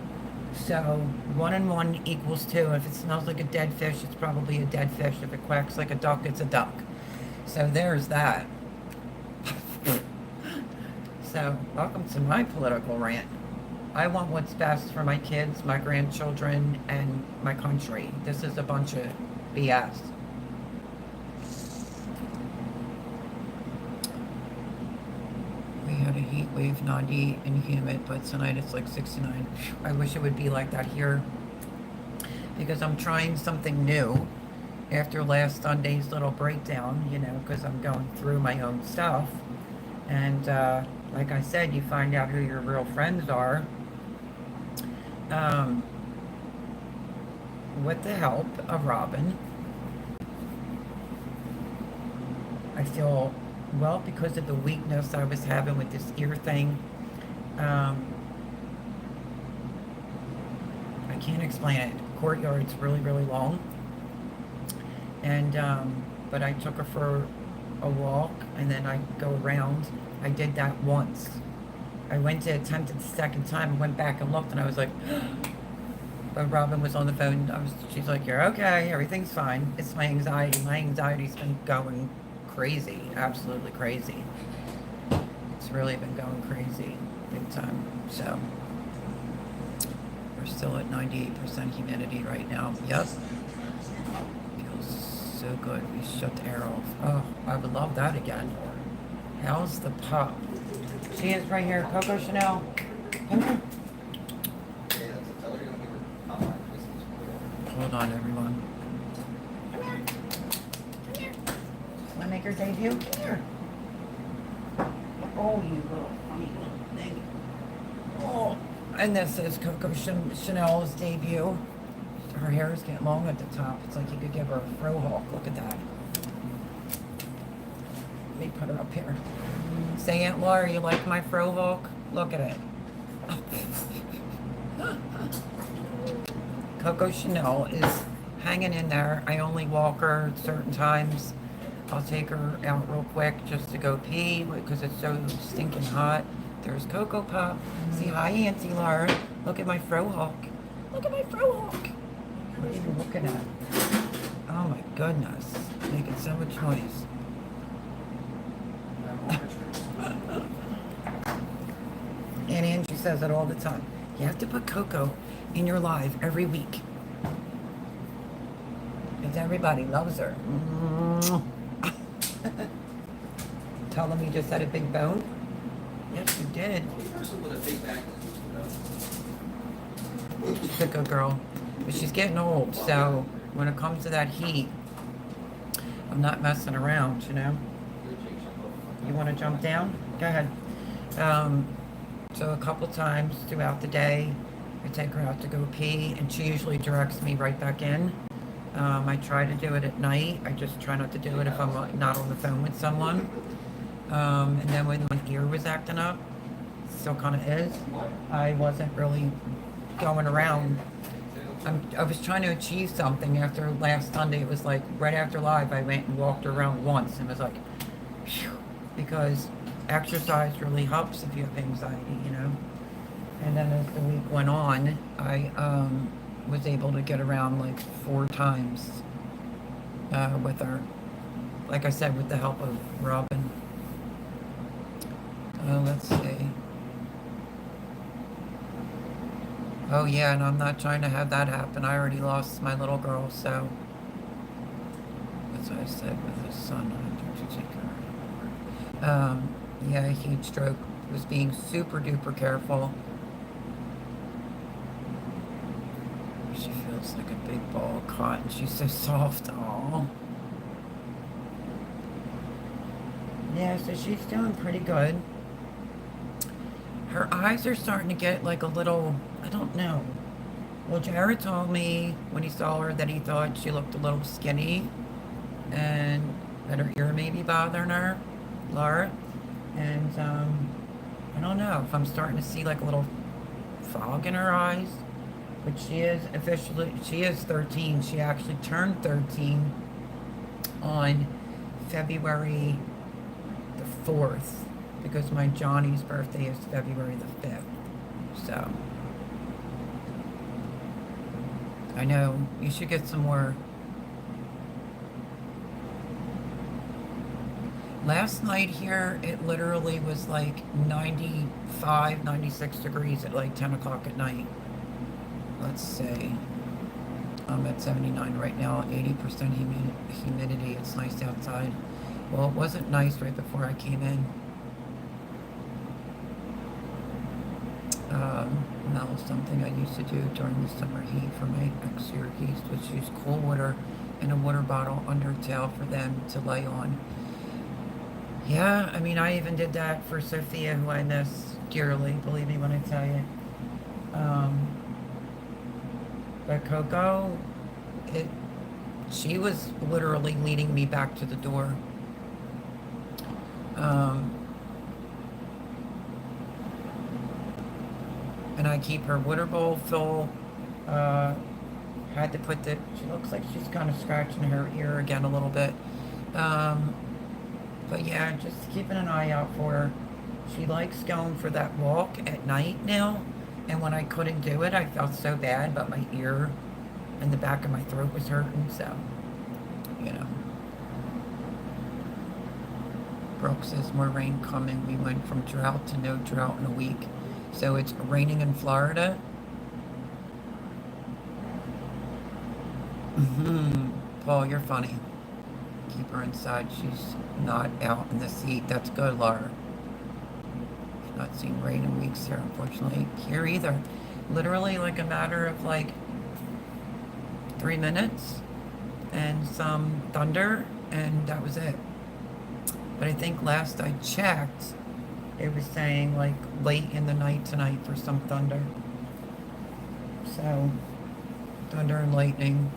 So, 1 and 1 equals 2. If it smells like a dead fish, it's probably a dead fish. If it quacks like a duck, it's a duck. So there's that. So, welcome to my political rant. I want what's best for my kids, my grandchildren, and my country. This is a bunch of BS. We had a heat wave, 90 and humid, but tonight it's like 69. I wish it would be like that here because I'm trying something new after last Sunday's little breakdown, you know, because I'm going through my own stuff. And like I said, you find out who your real friends are with the help of Robin. I feel, well, because of the weakness I was having with this ear thing, I can't explain it. Courtyard's really, really long. And, but I took her for a walk and then I go around. I did that once. I went to attempt it the second time and went back and looked and I was like, but Robin was on the phone. She's like, you're okay, everything's fine. It's my anxiety. My anxiety's been going crazy, absolutely crazy. It's really been going crazy, big time. So we're still at 98% humidity right now. Yep. Feels so good. We shut the air off. Oh, I would love that again. How's the pup? She is right here. Coco Chanel. Come here. Hold on, everyone. Come here. Come here. Want to make her debut? Come here. Oh, you little funny little thing. Oh. And this is Coco Chanel's debut. Her hair is getting long at the top. It's like you could give her a fro hawk. Look at that. Let me put her up here. Say, Aunt Laura, you like my fro hawk? Look at it. Coco Chanel is hanging in there. I only walk her at certain times. I'll take her out real quick just to go pee because it's so stinking hot. There's Coco Pop. Say hi, Auntie Laura. Look at my fro hawk. Look at my fro hawk. What are you looking at? Oh my goodness. Making so much noise. And Angie says it all the time. You have to put Coco in your live every week. Because everybody loves her. Tell them you just had a big bone. Yes, you did. She's a good girl. But she's getting old, so when it comes to that heat, I'm not messing around, you know? You want to jump down? Go ahead. So a couple times throughout the day, I take her out to go pee, and she usually directs me right back in. I try to do it at night. I just try not to do it if I'm not on the phone with someone. And then when my ear was acting up, still kind of is, I wasn't really going around. I was trying to achieve something after last Sunday. It was like right after live, I went and walked around once and was like, phew, because exercise really helps if you have anxiety, you know. And then as the week went on, I was able to get around like 4 times with her. Like I said, with the help of Robin. Let's see. Oh yeah, and I'm not trying to have that happen. I already lost my little girl, so that's what I said with his son. I had to take her. Yeah, huge stroke. Was being super duper careful. She feels like a big ball of cotton. She's so soft. Aww. Yeah, so she's doing pretty good. Her eyes are starting to get like a little, I don't know. Well, Jared told me when he saw her that he thought she looked a little skinny and that her ear may be bothering her, Laura. And I don't know if I'm starting to see like a little fog in her eyes. But she is 13. She actually turned 13 on February the 4th. Because my Johnny's birthday is February the 5th. So I know you should get some more. Last night here, it literally was like 95, 96 degrees at like 10 o'clock at night. Let's see. I'm at 79 right now, 80% humidity. It's nice outside. Well, it wasn't nice right before I came in. That was something I used to do during the summer heat for my exterior yeast, was use cool water in a water bottle under a towel for them to lay on. Yeah, I mean, I even did that for Sophia, who I miss dearly, believe me when I tell you. But Coco, she was literally leading me back to the door. And I keep her water bowl full. Had to put she looks like she's kind of scratching her ear again a little bit. But yeah, just keeping an eye out for her. She likes going for that walk at night now. And when I couldn't do it, I felt so bad, but my ear and the back of my throat was hurting, so, you know. Brooke says more rain coming. We went from drought to no drought in a week. So it's raining in Florida. Paul, you're funny. Keep her inside. She's not out in the heat. That's good, Laura. Not seen rain in weeks here, unfortunately. Here either. Literally like a matter of like 3 minutes and some thunder, and that was it. But I think last I checked, it was saying like late in the night tonight for some thunder. So, thunder and lightning.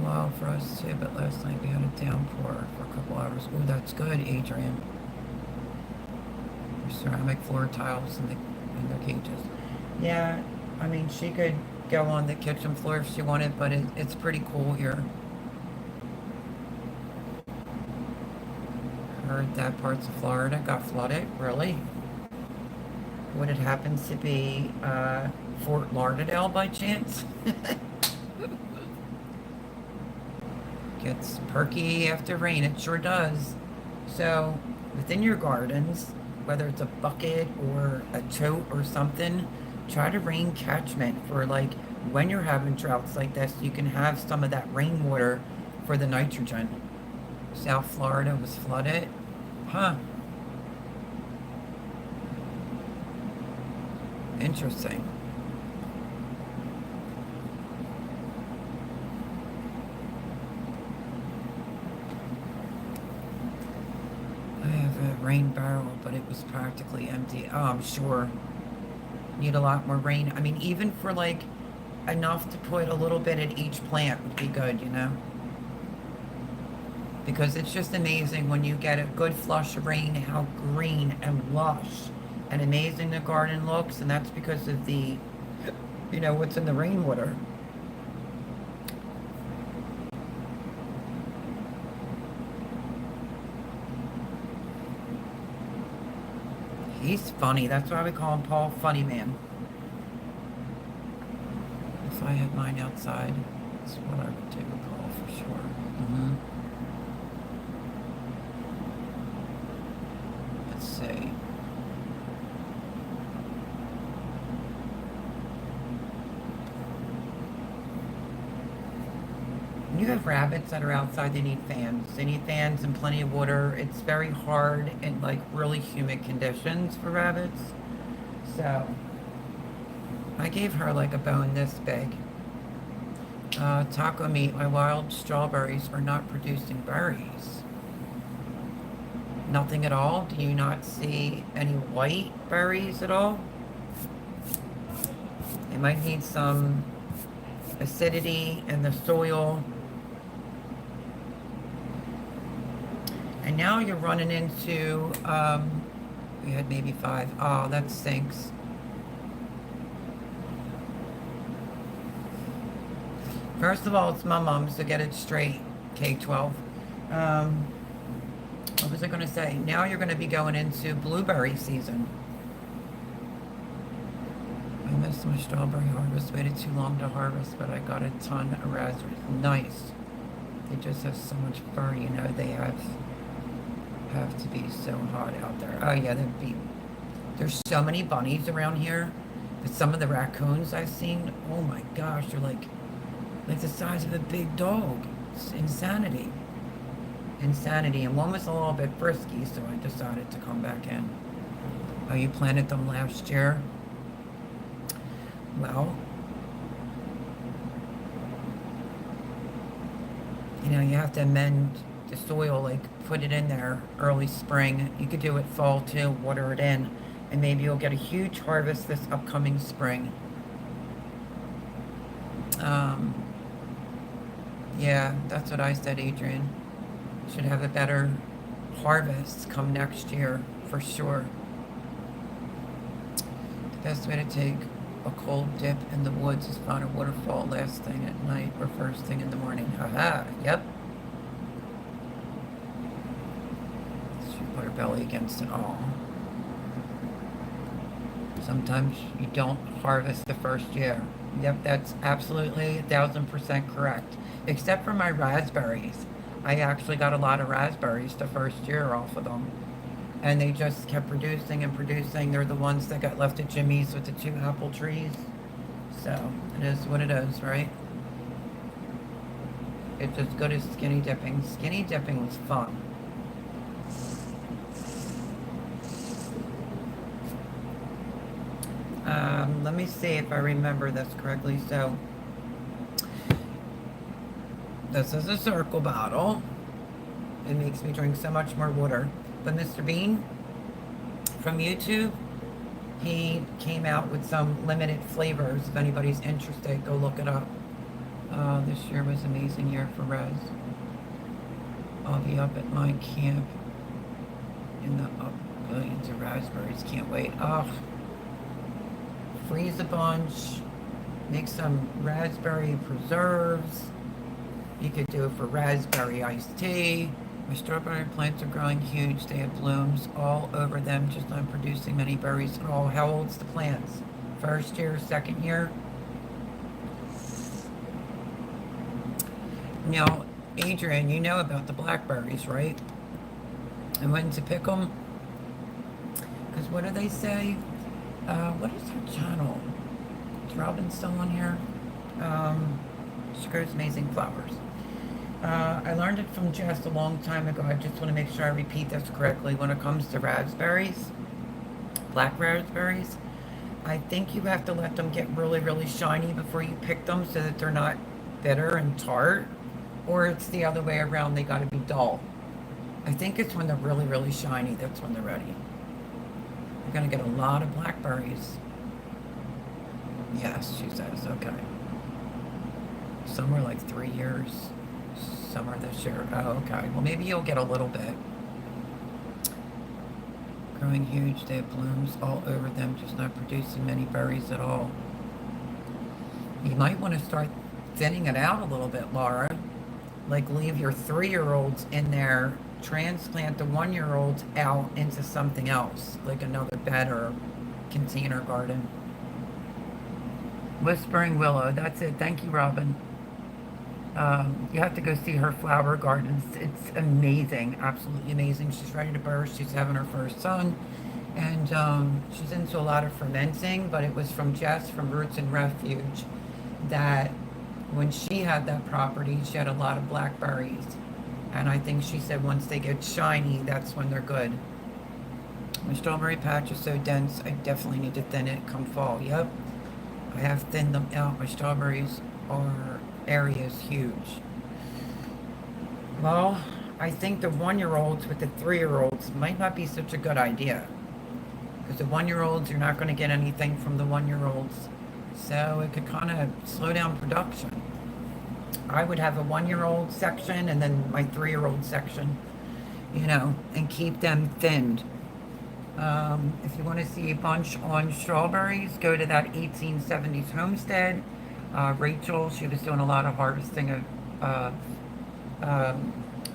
Well, for us too, but last night we had a downpour for a couple hours. Oh, that's good, Adrian. Ceramic floor tiles in the cages. Yeah, I mean, she could go on the kitchen floor if she wanted, but it's pretty cool here. Heard that parts of Florida got flooded. Really? Would it happen to be Fort Lauderdale by chance? Gets perky after rain. It sure does. So, within your gardens, whether it's a bucket or a tote or something, try to rain catchment for like when you're having droughts like this, you can have some of that rainwater for the nitrogen. South Florida was flooded. Huh. Interesting. Rain barrel, but it was practically empty. Oh, I'm sure. Need a lot more rain. I mean, even for like enough to put a little bit at each plant would be good, you know? Because it's just amazing when you get a good flush of rain, how green and lush and amazing the garden looks. And that's because of the, you know, what's in the rainwater. He's funny. That's why we call him Paul Funny Man. If I had mine outside, that's what I would do with Paul for sure. Let's see. You have rabbits that are outside, they need fans. They need fans and plenty of water. It's very hard in like really humid conditions for rabbits. So I gave her like a bone this big. Taco meat, my wild strawberries are not producing berries. Nothing at all? Do you not see any white berries at all? It might need some acidity in the soil. And now you're running into, we had maybe 5. Oh, that stinks. First of all, it's my mom, so get it straight, K-12. What was I going to say? Now you're going to be going into blueberry season. I missed my strawberry harvest. Waited too long to harvest, but I got a ton of raspberries. Nice. They just have so much fur, you know. They have to be so hot out there. Oh yeah, there's so many bunnies around here. But some of the raccoons I've seen, oh my gosh, they're like the size of a big dog. It's insanity. Insanity. And one was a little bit frisky, so I decided to come back in. Oh, you planted them last year? Well, you know, you have to amend the soil, like put it in there early spring. You could do it fall too, water it in, and maybe you'll get a huge harvest this upcoming spring. Yeah, that's what I said, Adrian. Should have a better harvest come next year, for sure. The best way to take a cold dip in the woods is find a waterfall last thing at night or first thing in the morning. Haha, yep. She put her belly against it all. Sometimes you don't harvest the first year. Yep, that's absolutely 1000% correct. Except for my raspberries. I actually got a lot of raspberries the first year off of them. And they just kept producing and producing. They're the ones that got left at Jimmy's with the 2 apple trees. So, it is what it is, right? It's as good as skinny dipping. Skinny dipping was fun. Let me see if I remember this correctly. So, this is a circle bottle. It makes me drink so much more water. But Mr. Bean from YouTube, he came out with some limited flavors. If anybody's interested, go look it up. This year was an amazing year for Res. I'll be up at my camp in the billions of raspberries. Can't wait. Oh, freeze a bunch. Make some raspberry preserves. You could do it for raspberry iced tea. My strawberry plants are growing huge. They have blooms all over them, just not producing many berries at all. How old's the plants? First year, second year? Now, Adrian, you know about the blackberries, right? And when to pick them? Because what do they say? What is her channel? Is Robin still on here? She grows amazing flowers. I learned it from Jess a long time ago. I just want to make sure I repeat this correctly. When it comes to raspberries, black raspberries, I think you have to let them get really, really shiny before you pick them so that they're not bitter and tart. Or it's the other way around. They got to be dull. I think it's when they're really, really shiny. That's when they're ready. You're going to get a lot of blackberries. Yes, she says. Okay. Some were like 3 years. Summer this year. Oh, okay. Well, maybe you'll get a little bit. Growing huge, they have blooms all over them, just not producing many berries at all. You might want to start thinning it out a little bit, Laura. Like leave your 3-year-olds in there, transplant the 1-year-olds out into something else, like another bed or container garden. Whispering Willow, that's it. Thank you, Robin. You have to go see her flower gardens. It's amazing, absolutely amazing. She's ready to burst. She's having her first son, and she's into a lot of fermenting. But it was from Jess from Roots and Refuge that when she had that property, she had a lot of blackberries, and I think she said once they get shiny, that's when they're good. My strawberry patch is so dense, I definitely need to thin it come fall. Yep, I have thinned them out. My strawberries are area is huge. Well, I think the 1-year-olds with the 3-year-olds might not be such a good idea. Because the 1-year-olds, you're not going to get anything from the 1-year-olds. So it could kind of slow down production. I would have a 1-year-old section and then my 3-year-old section, you know, and keep them thinned. If you want to see a bunch on strawberries, go to that 1870s homestead. Rachel, she was doing a lot of harvesting of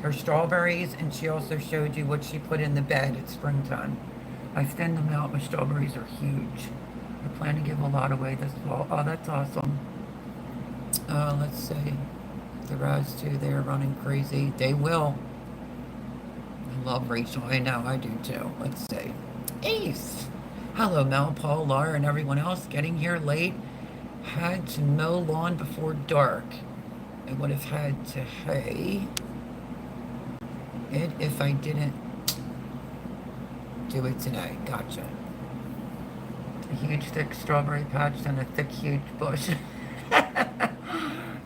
her strawberries, and she also showed you what she put in the bed at springtime. I thinned them out. My strawberries are huge. I plan to give a lot away this fall. Oh, that's awesome. Let's see. The Raz too, they're running crazy. They will. I love Rachel. I know, I do too. Let's see. Ace. Hello, Mel, Paul, Laura, and everyone else. Getting here late. Had to mow lawn before dark. I would have had to hay it if I didn't do it today. Gotcha. A huge, thick strawberry patch and a thick, huge bush.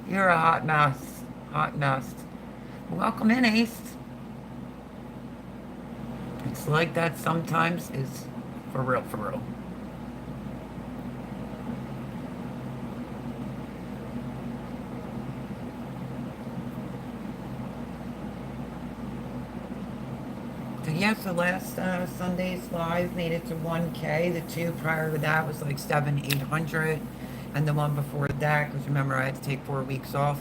You're a hot mess. Hot mess. Welcome in, Ace. It's like that sometimes, is for real, for real. So yes, the last Sunday's live made it to 1K. The two prior to that was like 800. And the one before that, because remember I had to take 4 weeks off.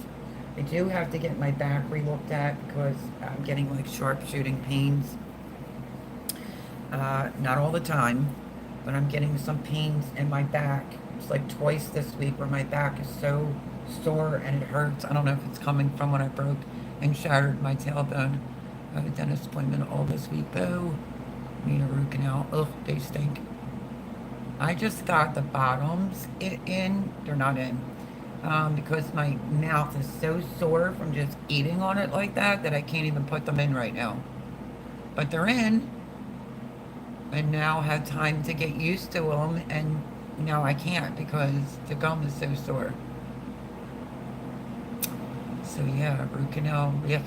I do have to get my back re-looked at because I'm getting like sharpshooting pains. Not all the time, but I'm getting some pains in my back. It's like twice this week where my back is so sore and it hurts. I don't know if it's coming from when I broke and shattered my tailbone. I have a dentist appointment all this week though. Need a root canal. Ugh, they stink. I just got the bottoms in. They're not in. Because my mouth is so sore from just eating on it like that I can't even put them in right now. But they're in. And now have time to get used to them, and now I can't because the gum is so sore. So yeah, root canal, yeah.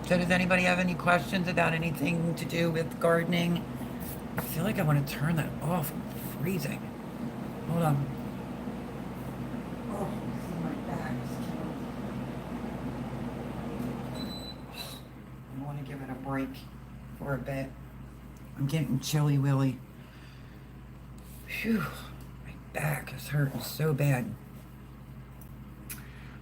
So does anybody have any questions about anything to do with gardening? I feel like I want to turn that off. I'm freezing. Hold on. Oh, see my back is killing. I want to give it a break for a bit. I'm getting chilly willy. Phew, my back is hurting so bad.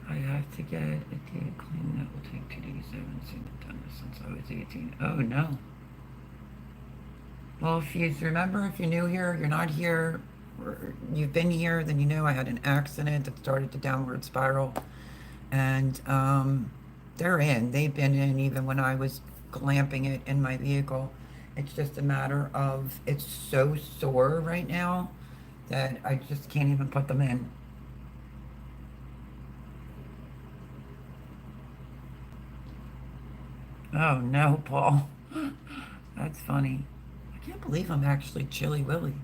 I have to get a deep clean. That will take 2 days. I haven't seen it done since I was 18. Oh no. Well, if you remember, if you're new here, you're not here, or you've been here, then you know I had an accident that started the downward spiral. And they've been in even when I was glamping it in my vehicle. It's just a matter of, it's so sore right now that I just can't even put them in. Oh no, Paul. That's funny. I can't believe I'm actually chilly willy.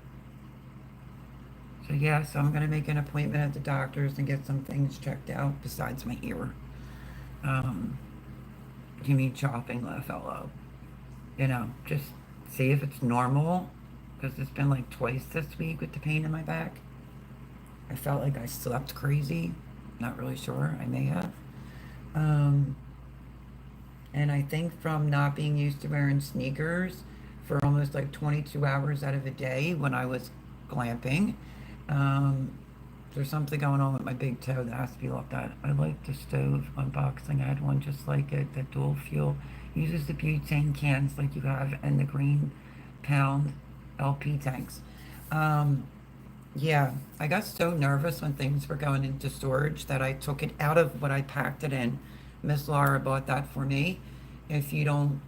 So yeah, so I'm going to make an appointment at the doctor's and get some things checked out besides my ear. You mean chopping left fellow? You know, just see if it's normal, because it's been like twice this week with the pain in my back. I felt like I slept crazy. Not really sure. I may have. And I think from not being used to wearing sneakers for almost like 22 hours out of a day when I was glamping, there's something going on with my big toe that has to be looked at. I like the stove unboxing. I had one just like it, that dual fuel. Uses the butane cans like you have and the green pound LP tanks. Yeah, I got so nervous when things were going into storage that I took it out of what I packed it in. Miss Laura bought that for me. If you don't,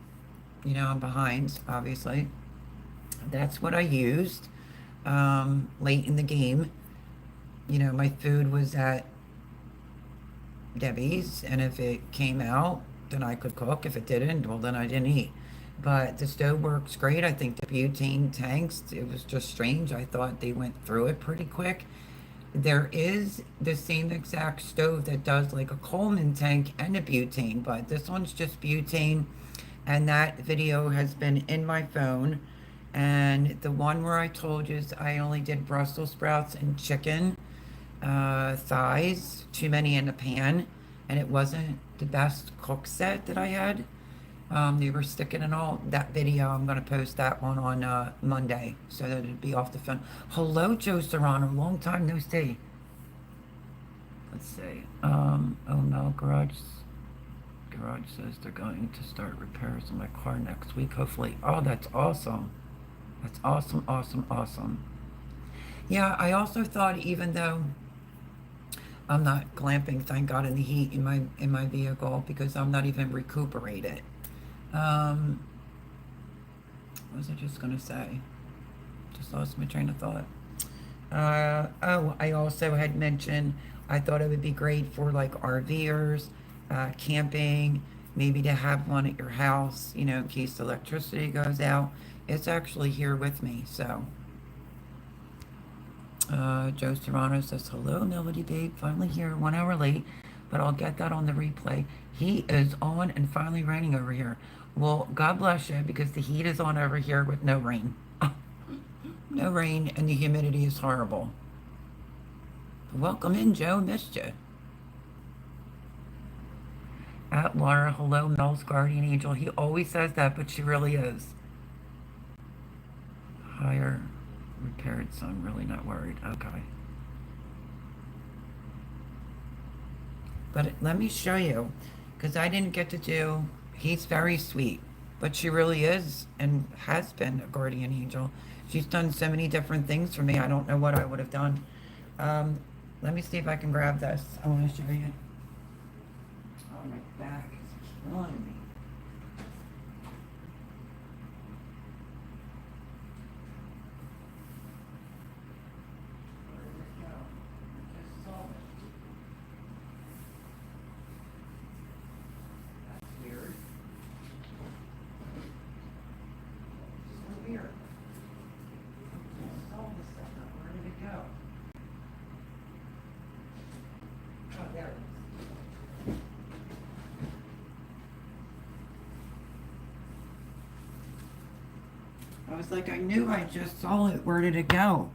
I'm behind, obviously. That's what I used late in the game. My food was at Debbie's, and if it came out, then I could cook. If it didn't, well, then I didn't eat. But the stove works great. I think the butane tanks, it was just strange. I thought they went through it pretty quick. There is the same exact stove that does like a Coleman tank and a butane, but this one's just butane, and that video has been in my phone. And the one where I told you I only did Brussels sprouts and chicken thighs, too many in a pan, and it wasn't the best cook set that I had. They were sticking and all. That video, I'm going to post that one on Monday, so that it'd be off the phone. Hello, Joe Serrano. Long time no see. Let's see. Oh no, Garage says they're going to start repairs on my car next week, hopefully. Oh, that's awesome. That's awesome, awesome, awesome. Yeah, I also thought even though I'm not glamping, thank God, in the heat in my vehicle because I'm not even recuperated. Um, what was I just gonna say? Just lost my train of thought. Oh, I also had mentioned I thought it would be great for like RVers, camping, maybe to have one at your house, you know, in case the electricity goes out. It's actually here with me, so. Joe Serrano says, hello, Melody Babe. Finally here, 1 hour late, but I'll get that on the replay. Heat is on and finally raining over here. Well, God bless you because the heat is on over here with no rain. No rain and the humidity is horrible. Welcome in, Joe. Missed you. At Laura, hello, Mel's guardian angel. He always says that, but she really is. Higher repaired, so I'm really not worried. Okay. But let me show you, because I didn't get to do, he's very sweet, but she really is and has been a guardian angel. She's done so many different things for me. I don't know what I would have done. Let me see if I can grab this. I want to show you. Oh, my back is killing me. Where did it go? I just saw it. That's weird. So weird. I just saw this stuff. Where did it go? Oh, there it is. I was like, I knew I just saw it. Where did it go?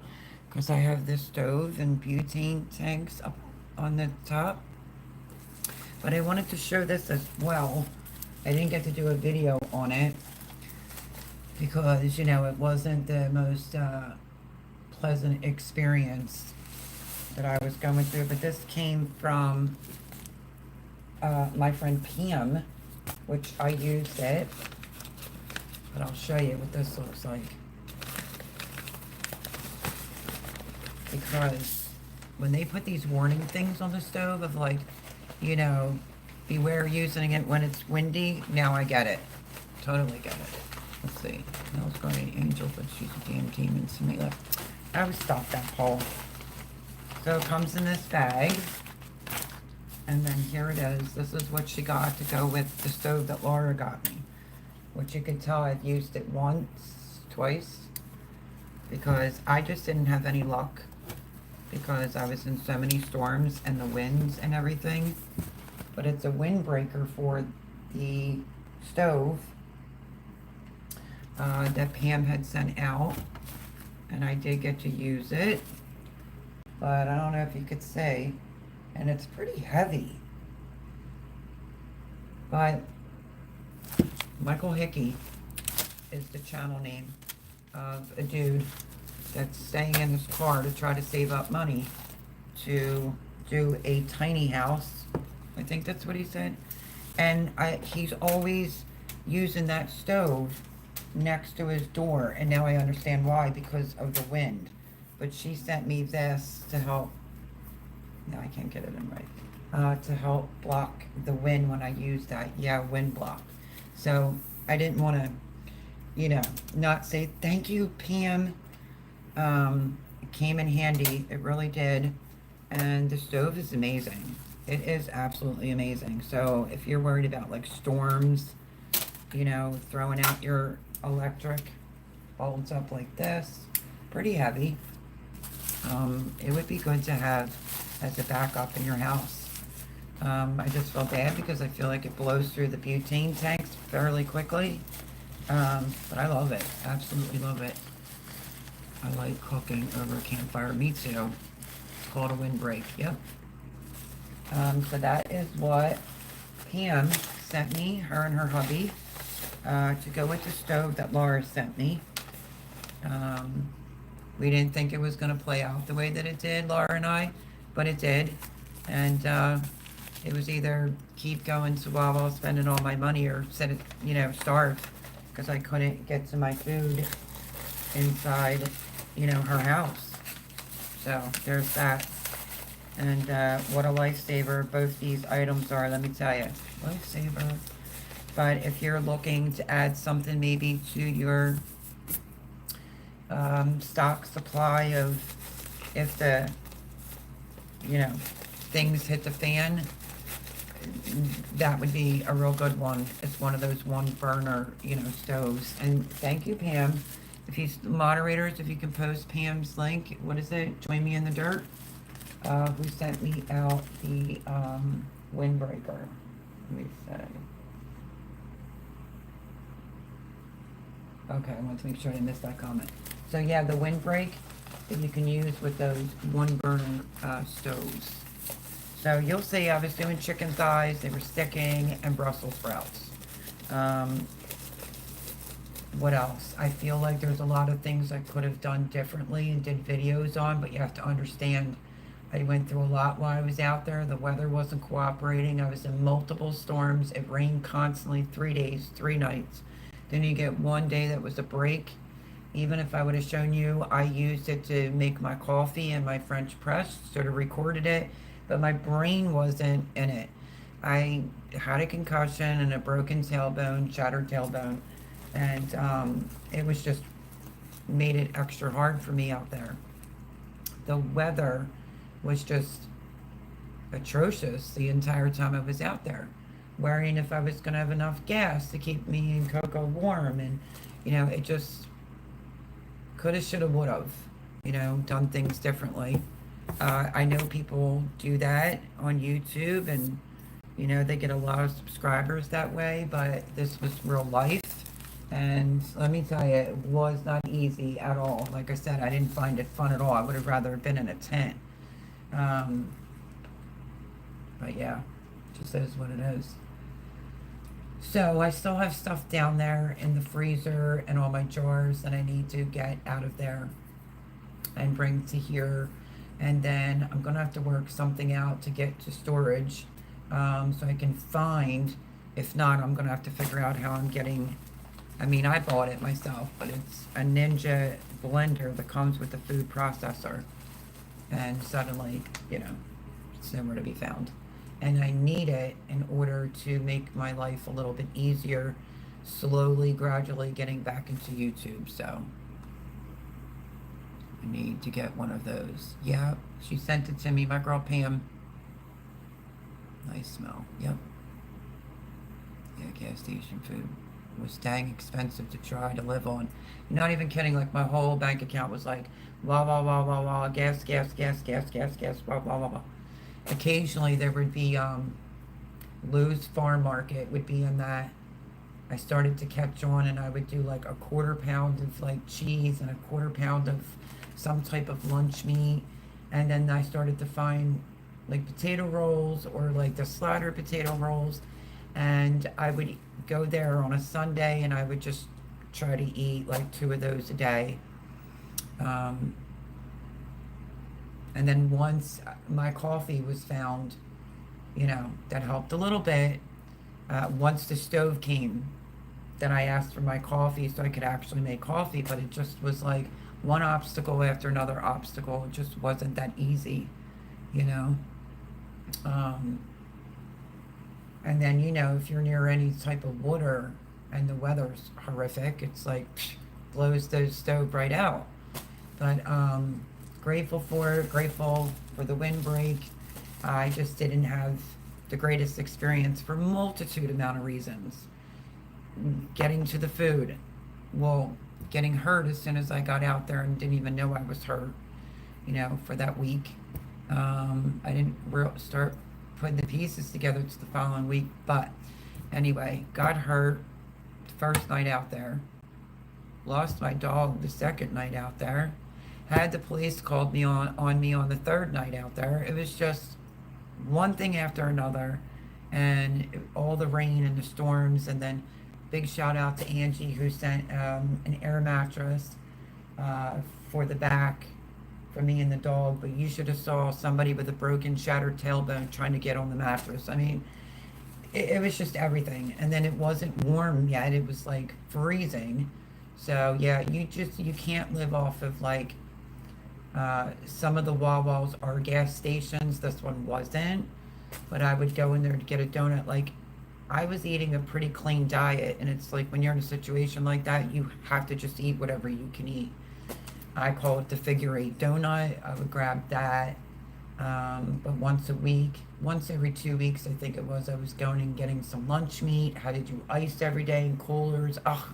Because I have this stove and butane tanks up on the top. But I wanted to show this as well. I didn't get to do a video on it because, you know, it wasn't the most pleasant experience that I was going through. But this came from my friend Pam, which I used it. But I'll show you what this looks like. Because when they put these warning things on the stove of like, you know, beware using it when it's windy, now I get it. Totally get it. Let's see. Mel's guardian angel, but she's a damn demon. Somebody left. I would stop that, Paul. So it comes in this bag. And then here it is. This is what she got to go with the stove that Laura got me. Which you can tell I've used it once, twice, because I just didn't have any luck because I was in so many storms and the winds and everything. But it's a windbreaker for the stove that Pam had sent out, and I did get to use it, but I don't know if you could see, and it's pretty heavy. But Michael Hickey is the channel name of a dude that's staying in his car to try to save up money to do a tiny house. I think that's what he said. And he's always using that stove next to his door. And now I understand why, because of the wind. But she sent me this to help. No, I can't get it in right. To help block the wind when I use that. Yeah, wind block. So I didn't want to, you know, not say thank you, Pam. It came in handy. It really did. And the stove is amazing. It is absolutely amazing. So if you're worried about like storms, you know, throwing out your electric, folds up like this, pretty heavy. It would be good to have as a backup in your house. I just feel bad because I feel like it blows through the butane tanks fairly quickly. But I love it. Absolutely love it. I like cooking over a campfire. Me too. It's called a windbreak. Yep. So that is what Pam sent me, her and her hubby, to go with the stove that Laura sent me. We didn't think it was going to play out the way that it did, Laura and I, but it did. And it was either keep going so while I was spending all my money or set it, you know, starve because I couldn't get to my food inside, her house. So there's that. And what a lifesaver both these items are, let me tell you. Lifesaver. But if you're looking to add something maybe to your stock supply of, if the, things hit the fan, that would be a real good one. It's one of those one burner, stoves. And thank you, Pam. If you moderators, if you can post Pam's link, what is it? Join Me in the Dirt. Who sent me out the windbreaker? Let me say. Okay, I want to make sure I didn't miss that comment. So yeah, the windbreak that you can use with those one burner stoves. So you'll see I was doing chicken thighs, they were sticking, and Brussels sprouts. What else? I feel like there's a lot of things I could have done differently and did videos on, but you have to understand I went through a lot while I was out there. The weather wasn't cooperating. I was in multiple storms. It rained constantly 3 days, 3 nights. Then you get one day that was a break. Even if I would have shown you, I used it to make my coffee and my French press, sort of recorded it, but my brain wasn't in it. I had a concussion and a broken tailbone, shattered tailbone, and it was just made it extra hard for me out there. The weather was just atrocious the entire time I was out there, worrying if I was going to have enough gas to keep me and Coco warm, and it just coulda, shoulda, woulda, done things differently. I know people do that on YouTube, and they get a lot of subscribers that way, but this was real life. And let me tell you, it was not easy at all. Like I said, I didn't find it fun at all. I would have rather been in a tent. But yeah, it just is what it is. So I still have stuff down there in the freezer and all my jars that I need to get out of there and bring to here. And then I'm going to have to work something out to get to storage, so I can find. If not, I'm going to have to figure out how I'm getting. I mean, I bought it myself, but it's a Ninja blender that comes with the food processor. And suddenly, it's nowhere to be found. And I need it in order to make my life a little bit easier, slowly, gradually getting back into YouTube. So I need to get one of those. Yeah, she sent it to me, my girl Pam. Nice smell. Yep. Yeah, gas station food was dang expensive to try to live on. Not even kidding, like my whole bank account was like, blah, blah, blah, blah, blah, gas, gas, gas, gas, gas, gas, blah, blah, blah, blah. Occasionally there would be, Lou's Farm Market would be in that. I started to catch on, and I would do like a 1/4 pound of like cheese and a 1/4 pound of some type of lunch meat. And then I started to find like potato rolls, or like the slider potato rolls. And I would go there on a Sunday, and I would just try to eat like 2 of those a day. And then once my coffee was found, that helped a little bit. Once the stove came, then I asked for my coffee so I could actually make coffee, but it just was like one obstacle after another obstacle. It just wasn't that easy, And then, if you're near any type of water and the weather's horrific, it's like blows the stove right out. But grateful for the windbreak. I just didn't have the greatest experience for a multitude amount of reasons. Getting to the food, well, getting hurt as soon as I got out there and didn't even know I was hurt, for that week. I didn't start putting the pieces together to the following week, but anyway, got hurt the first night out there, lost my dog the second night out there, had the police called me on me on the third night out there. It was just one thing after another, and all the rain and the storms. And then big shout out to Angie, who sent an air mattress for the back for me and the dog. But you should have saw somebody with a broken, shattered tailbone trying to get on the mattress. I mean, it was just everything. And then it wasn't warm yet. It was like freezing. So yeah, you can't live off of like some of the Wawas are gas stations. This one wasn't, but I would go in there to get a donut. Like I was eating a pretty clean diet, and it's like when you're in a situation like that, you have to just eat whatever you can eat. I call it the figure eight donut. I would grab that. But once a week, once every 2 weeks, I think it was, I was going and getting some lunch meat. Had to do ice every day in coolers. Ugh,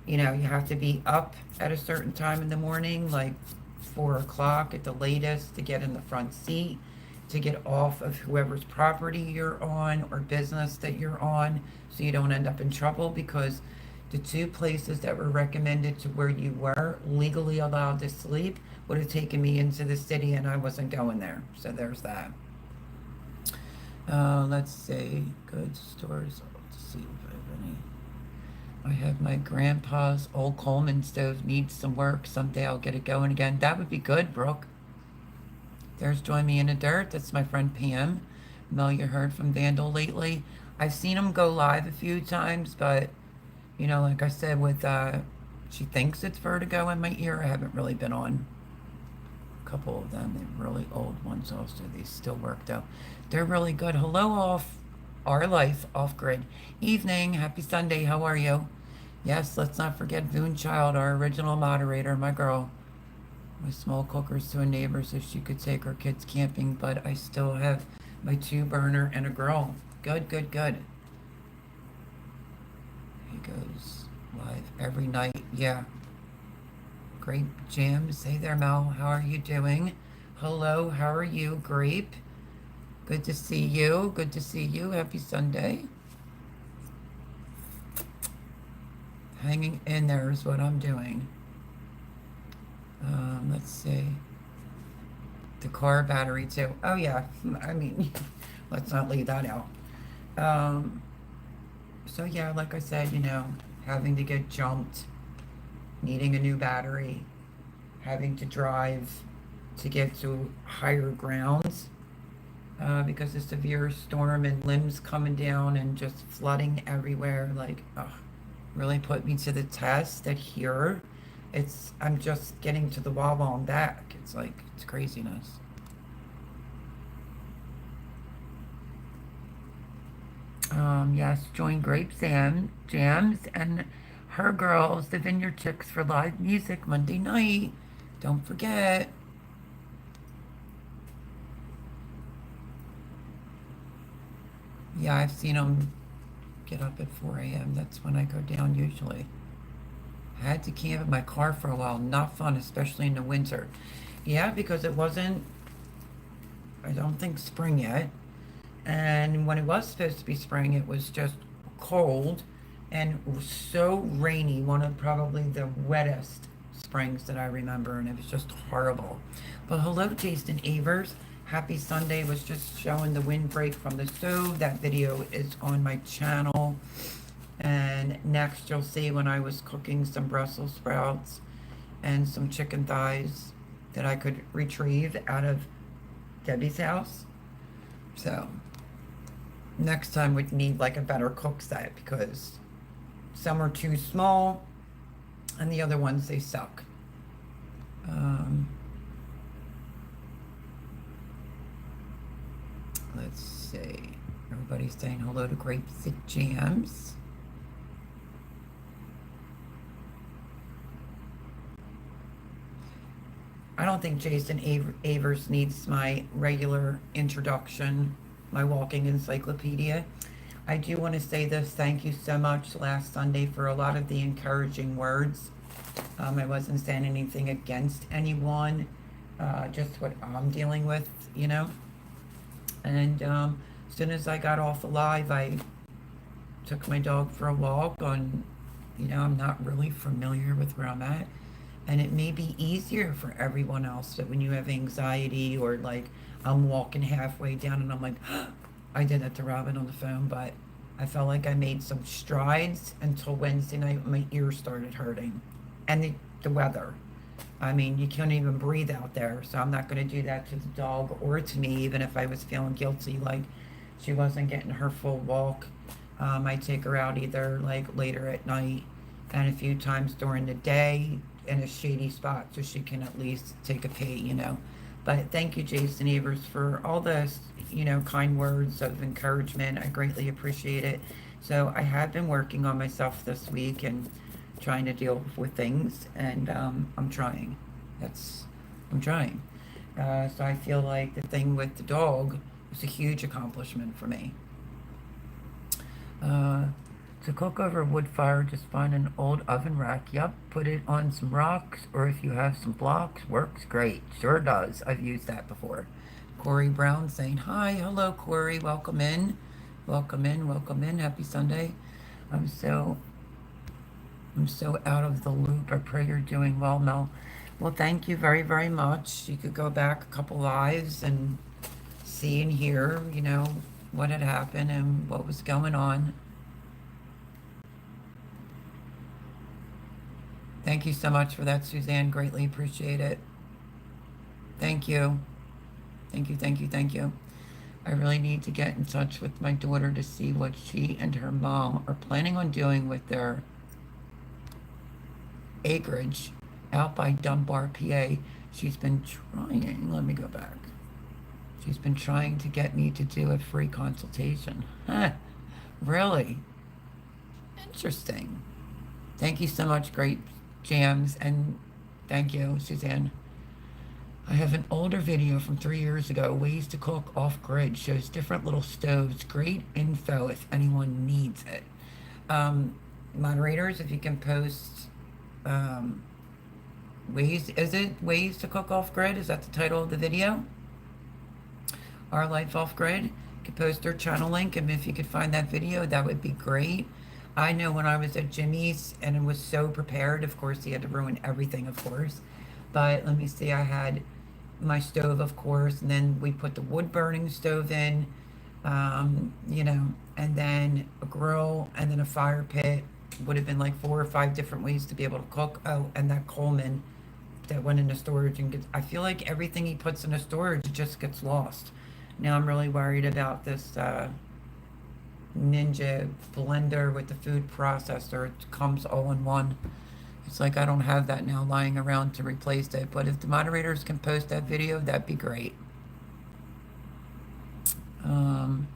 you have to be up at a certain time in the morning, like 4 o'clock at the latest, to get in the front seat, to get off of whoever's property you're on or business that you're on, so you don't end up in trouble, because the two places that were recommended to where you were legally allowed to sleep would have taken me into the city, and I wasn't going there. So there's that. Let's see. Good stores. Let's see if I have any. I have my grandpa's old Coleman stove needs some work. Someday I'll get it going again. That would be good, Brooke. There's Join Me in the Dirt. That's my friend Pam. Mel, you heard from Vandal lately. I've seen him go live a few times, but like I said, with she thinks it's vertigo in my ear. I haven't really been on a couple of them. They're really old ones also. They still work though. They're really good. Hello, off our life, off grid. Evening. Happy Sunday. How are you? Yes, let's not forget Voon Child, our original moderator, my girl. My small cookers to a neighbor so she could take her kids camping, but I still have my 2 burner and a grill. Good, good, good. He goes live every night. Yeah. Grape Jams. Hey there, Mel. How are you doing? Hello, how are you, Grape? Good to see you. Good to see you. Happy Sunday. Hanging in there is what I'm doing. Let's see. The car battery too. Oh yeah. I mean, let's not leave that out. So yeah, like I said, having to get jumped, needing a new battery, having to drive to get to higher grounds because of severe storm and limbs coming down and just flooding everywhere. Like, really put me to the test that here I'm just getting to the Wawa and back. It's like, it's craziness. Yes, join Grape Jams and her girls, the Vineyard Chicks, for live music Monday night. Don't forget. Yeah, I've seen them get up at 4 a.m. That's when I go down usually. I had to camp in my car for a while. Not fun, especially in the winter. Yeah, because it wasn't, I don't think, spring yet. And when it was supposed to be spring, it was just cold and so rainy. One of probably the wettest springs that I remember, and it was just horrible. But hello, Jason Avers. Happy Sunday. Was just showing the windbreak from the stove. That video is on my channel. And next you'll see when I was cooking some Brussels sprouts and some chicken thighs that I could retrieve out of Debbie's house. So next time we'd need like a better cook set, because some are too small and the other ones, they suck. Let's see. Everybody's saying hello to Grapes and Jams. I don't think Jason Avers needs my regular introduction, my walking encyclopedia. I do want to say this. Thank you so much last Sunday for a lot of the encouraging words. I wasn't saying anything against anyone, just what I'm dealing with, And as soon as I got off the live, I took my dog for a walk on, I'm not really familiar with where I'm at. And it may be easier for everyone else that when you have anxiety, or like I'm walking halfway down and I'm like, I did that to Robin on the phone, but I felt like I made some strides until Wednesday night when my ears started hurting. And the weather. I mean, you can't even breathe out there. So I'm not going to do that to the dog or to me, even if I was feeling guilty, like she wasn't getting her full walk. I take her out either like later at night and a few times during the day in a shady spot so she can at least take a pee, you know. But thank you, Jason Evers, for all those, you know, kind words of encouragement. I greatly appreciate it. So I have been working on myself this week and trying to deal with things, and I'm trying. I'm trying. So I feel like the thing with the dog was a huge accomplishment for me. To cook over a wood fire, just find an old oven rack. Yep, put it on some rocks, or if you have some blocks, works great. Sure does. I've used that before. Corey Brown saying hi. Hello, Corey. Welcome in. Welcome in. Welcome in. Happy Sunday. I'm so out of the loop. I pray you're doing well, Mel. Well, thank you very, very much. You could go back a couple lives and see and hear, you know, what had happened and what was going on. Thank you so much for that, Suzanne. Greatly appreciate it. Thank you. Thank you, thank you, thank you. I really need to get in touch with my daughter to see what she and her mom are planning on doing with their acreage out by Dunbar, PA. She's been trying, let me go back. She's been trying to get me to do a free consultation. Huh, really? Interesting. Thank you so much, Great Jams, and thank you, Suzanne. I have an older video from 3 years ago, ways to cook off-grid, shows different little stoves. Great info if anyone needs it. Moderators, if you can post ways to cook off-grid? Is that the title of the video? Our Life Off-Grid. You can post their channel link, and if you could find that video, that would be great. I know when I was at Jimmy's and was so prepared, of course, he had to ruin everything, of course. But let me see, I had my stove, of course, and then we put the wood burning stove in, you know, and then a grill, and then a fire pit. Would have been like 4 or 5 different ways to be able to cook. Oh, and that Coleman that went into storage and gets, I feel like everything he puts into storage just gets lost. Now I'm really worried about this Ninja blender with the food processor. It comes all in one. It's like I don't have that now lying around to replace it. But if the moderators can post that video, that'd be great. You're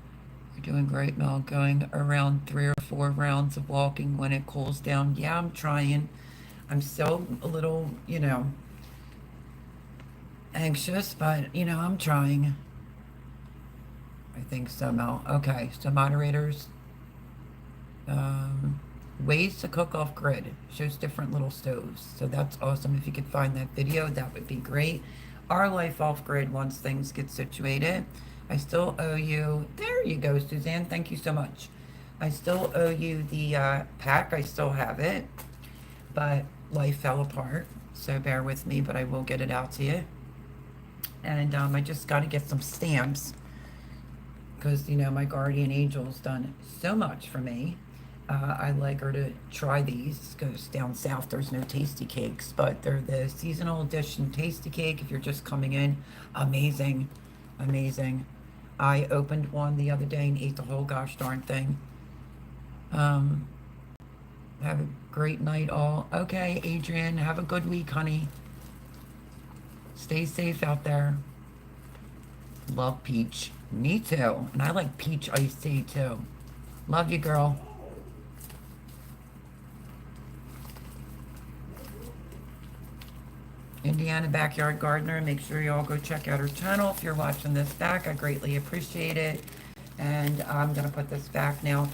doing great, Mel. Going around 3 or 4 rounds of walking when it cools down. Yeah, I'm trying. I'm still a little, you know, anxious, but, you know, I'm trying. I think so, Mel. Okay, so moderators, ways to cook off grid, shows different little stoves. So that's awesome. If you could find that video, that would be great. Our Life Off Grid, once things get situated. I still owe you, there you go, Suzanne. Thank you so much. I still owe you the pack. I still have it, but life fell apart. So bear with me, but I will get it out to you. And I just got to get some stamps, because, you know, my guardian angel's done so much for me. I'd like her to try these, because down south there's no tasty cakes, but they're the seasonal edition tasty cake. If you're just coming in, amazing, amazing. I opened one the other day and ate the whole gosh darn thing. Have a great night all. Okay, Adrian, have a good week, honey. Stay safe out there. Love peach. Me too. And I like peach iced tea too. Love you, girl. Indiana Backyard Gardener. Make sure you all go check out her channel. If you're watching this back, I greatly appreciate it. And I'm going to put this back now.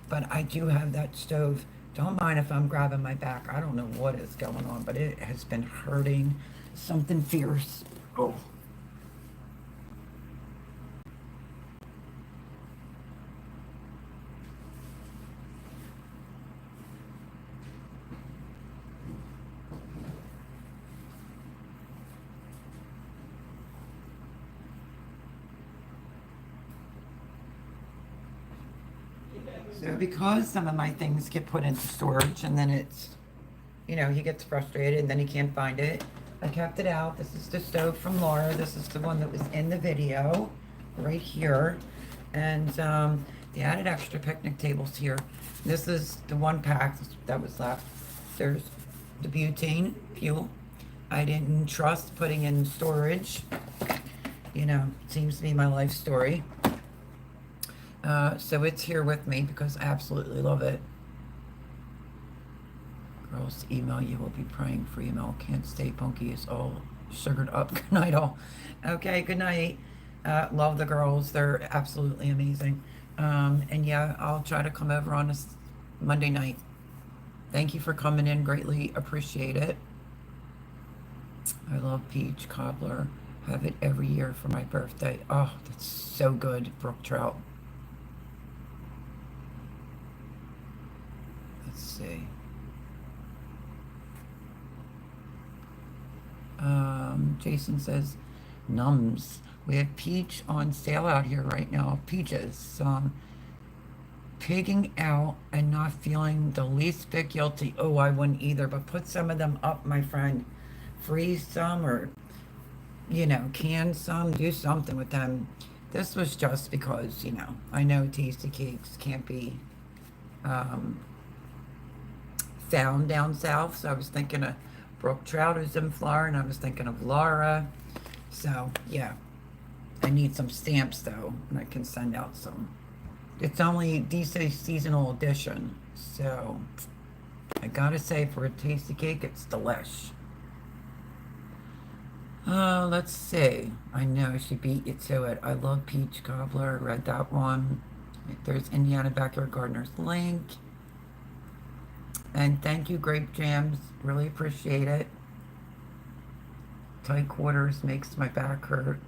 But I do have that stove. Don't mind if I'm grabbing my back. I don't know what is going on, but it has been hurting. Something fierce. Oh. So because some of my things get put into storage and then it's, you know, he gets frustrated and then he can't find it, I kept it out. This is the stove from Laura. This is the one that was in the video right here. And they added extra picnic tables here. This is the one pack that was left. There's the butane fuel. I didn't trust putting in storage. You know, seems to be my life story. So it's here with me because I absolutely love it. Girls, email you will be praying for email. Can't stay punky. Is all sugared up. Good night, all. Okay, good night. Love the girls. They're absolutely amazing. And yeah, I'll try to come over on a Monday night. Thank you for coming in. Greatly appreciate it. I love peach cobbler. Have it every year for my birthday. Oh, that's so good. Brook trout. Let's see. Jason says, Nums. We have peach on sale out here right now. Peaches. Pigging out and not feeling the least bit guilty. Oh, I wouldn't either, but put some of them up, my friend. Freeze some or, you know, can some. Do something with them. This was just because, you know, I know Tastykakes can't be found down south, so I was thinking of Brook trout who's in Florida, and I was thinking of Laura. So, yeah. I need some stamps, though, and I can send out some. It's only DC seasonal edition, so I gotta say, for a Tastykake, it's delish. Let's see. I know she beat you to it. I love peach cobbler. Read that one. There's Indiana Backyard Gardener's link. And thank you, Grape Jams. Really appreciate it. Tight quarters makes my back hurt.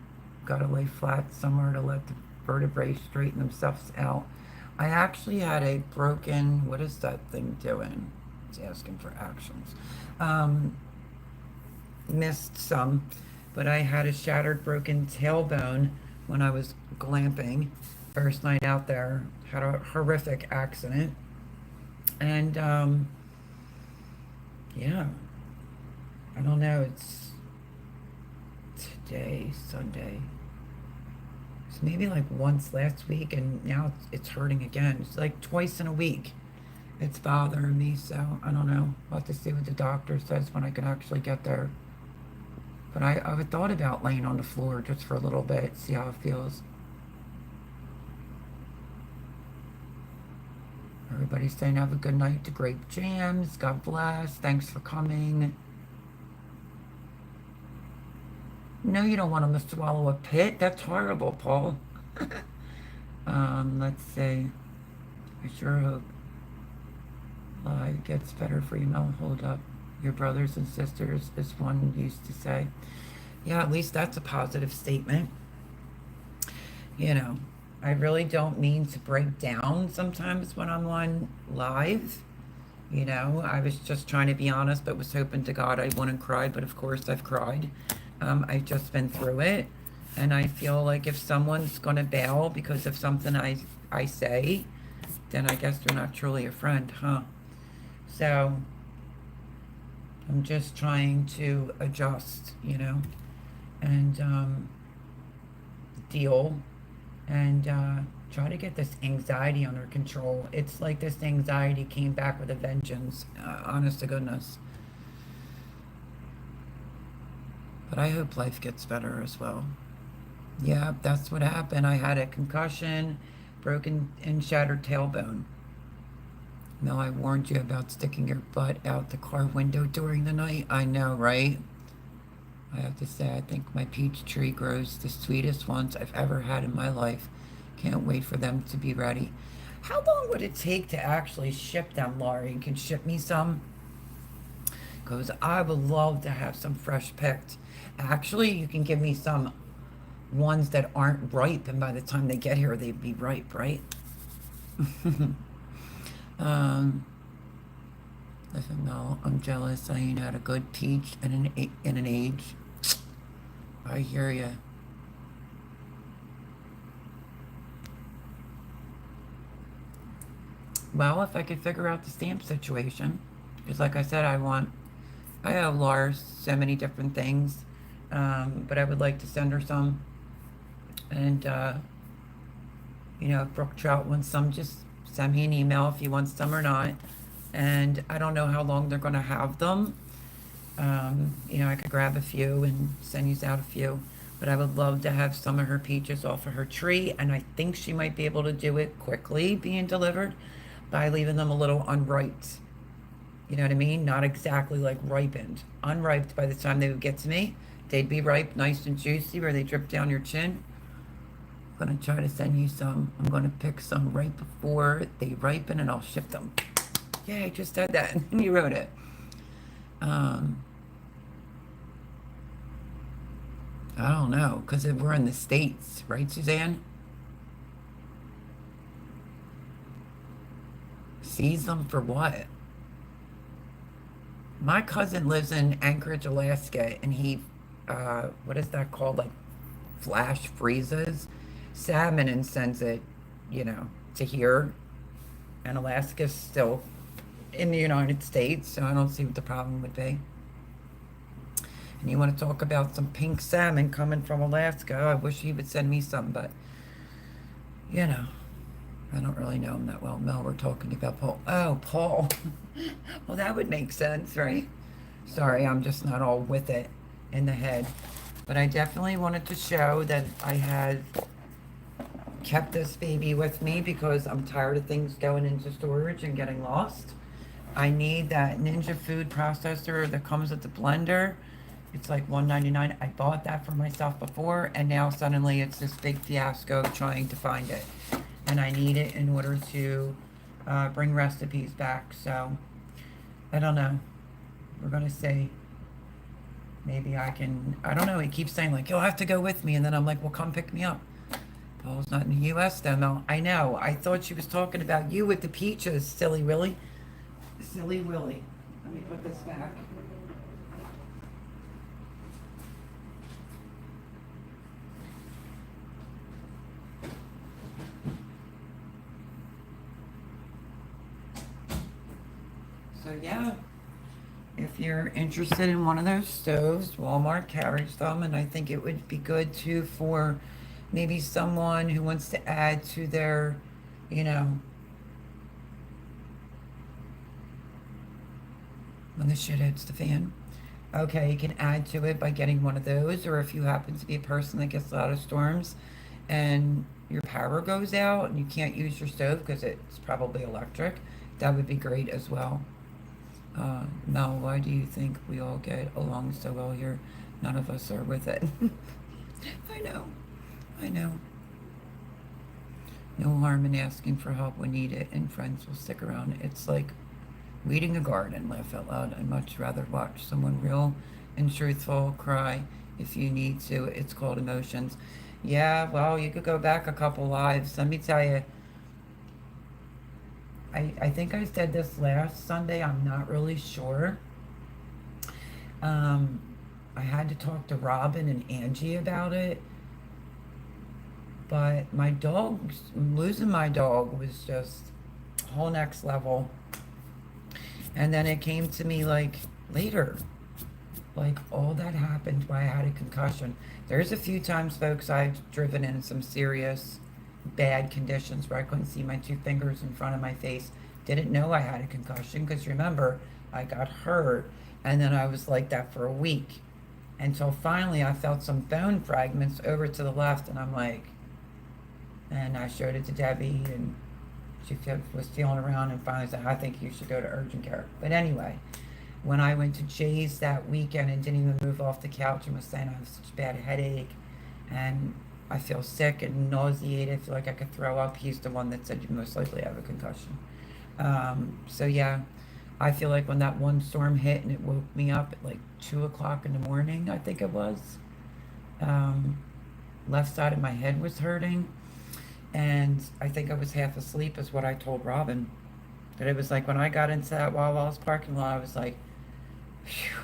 Gotta lay flat somewhere to let the vertebrae straighten themselves out. I actually had a broken, what is that thing doing? It's asking for actions. Missed some, but I had a shattered broken tailbone when I was glamping. First night out there, had a horrific accident. And, yeah, I don't know, it's today, Sunday. It's maybe like once last week, and now it's hurting again. It's like twice in a week. It's bothering me, so I don't know. I'll have to see what the doctor says when I can actually get there. But I thought about laying on the floor just for a little bit, see how it feels. Everybody's saying have a good night to Grape Jams. God bless. Thanks for coming. No, you don't want them to swallow a pit. That's horrible, Paul. Let's see. I sure hope life gets better for you. No, hold up. Your brothers and sisters, as one used to say. Yeah, at least that's a positive statement. You know, I really don't mean to break down sometimes when I'm on live. You know, I was just trying to be honest, but was hoping to God I wouldn't cry. But of course I've cried. I've just been through it. And I feel like if someone's going to bail because of something I say, then I guess they're not truly a friend, huh? So I'm just trying to adjust, you know, and deal and try to get this anxiety under control. It's like this anxiety came back with a vengeance, honest to goodness. But I hope life gets better as well. Yeah, that's what happened. I had a concussion, broken and shattered tailbone. Mel, I warned you about sticking your butt out the car window during the night. I know, right? I have to say, I think my peach tree grows the sweetest ones I've ever had in my life. Can't wait for them to be ready. How long would it take to actually ship them, Laurie? You can ship me some? Because I would love to have some fresh picked. Actually, you can give me some ones that aren't ripe, and by the time they get here, they'd be ripe, right? Listen, no, I'm jealous. I ain't had a good peach in an age. I hear ya. Well, if I could figure out the stamp situation, because like I said, I owe Lars so many different things, but I would like to send her some. And, you know, if Brook Trout wants some, just send me an email if you want some or not. and I don't know how long they're going to have them. You know, I could grab a few and send you out a few, but I would love to have some of her peaches off of her tree, and I think she might be able to do it quickly being delivered by leaving them a little unripe. You know what I mean? Not exactly like ripened. Unripe by the time they would get to me. They'd be ripe, nice and juicy, where they drip down your chin. I'm gonna try to send you some. I'm gonna pick some right before they ripen and I'll ship them. Yeah, I just said that. You wrote it. I don't know, because we're in the States, right, Suzanne? Seize them for what? My cousin lives in Anchorage, Alaska, and he, what is that called? Like flash freezes salmon and sends it, you know, to here. And Alaska's still in the United States, so I don't see what the problem would be. And you want to talk about some pink salmon coming from Alaska? I wish he would send me some, but, you know, I don't really know him that well. Mel, we're talking about Paul. Oh, Paul. Well, that would make sense, right? Sorry, I'm just not all with it in the head. But I definitely wanted to show that I had kept this baby with me because I'm tired of things going into storage and getting lost. I need that Ninja food processor that comes with the blender. It's like $1.99. I bought that for myself before, and now suddenly it's this big fiasco trying to find it. And I need it in order to bring recipes back. So, I don't know. We're going to say maybe I can, I don't know. He keeps saying, like, you'll have to go with me. And then I'm like, well, come pick me up. Paul's not in the U.S. then, though. I know. I thought she was talking about you with the peaches, silly Willy. Silly Willy. Let me put this back. So yeah, if you're interested in one of those stoves, Walmart carries them, and I think it would be good too for maybe someone who wants to add to their, you know, when the shit hits the fan. Okay, you can add to it by getting one of those, or if you happen to be a person that gets a lot of storms and your power goes out and you can't use your stove because it's probably electric, that would be great as well. Mel, why do you think we all get along so well here? None of us are with it. I know. I know. No harm in asking for help when needed, and friends will stick around. It's like weeding a garden, laugh out loud. I'd much rather watch someone real and truthful cry if you need to. It's called emotions. Yeah, well, you could go back a couple lives. Let me tell you, I think I said this last Sunday. I'm not really sure. I had to talk to Robin and Angie about it. But my dog, losing my dog was just whole next level. And then it came to me like later. Like all that happened while I had a concussion. There's a few times, folks, I've driven in some serious bad conditions where I couldn't see my two fingers in front of my face. Didn't know I had a concussion because remember, I got hurt and then I was like that for a week until finally I felt some bone fragments over to the left, and I'm like, and I showed it to Debbie, and she was feeling around and finally said, I think you should go to urgent care. But anyway, when I went to Jay's that weekend and didn't even move off the couch and was saying I have such a bad headache and I feel sick and nauseated, I feel like I could throw up, he's the one that said you most likely have a concussion. So yeah, I feel like when that one storm hit and it woke me up at like 2 o'clock in the morning, I think it was, left side of my head was hurting. And I think I was half asleep is what I told Robin. That it was like when I got into that Wawa's parking lot, I was like, phew.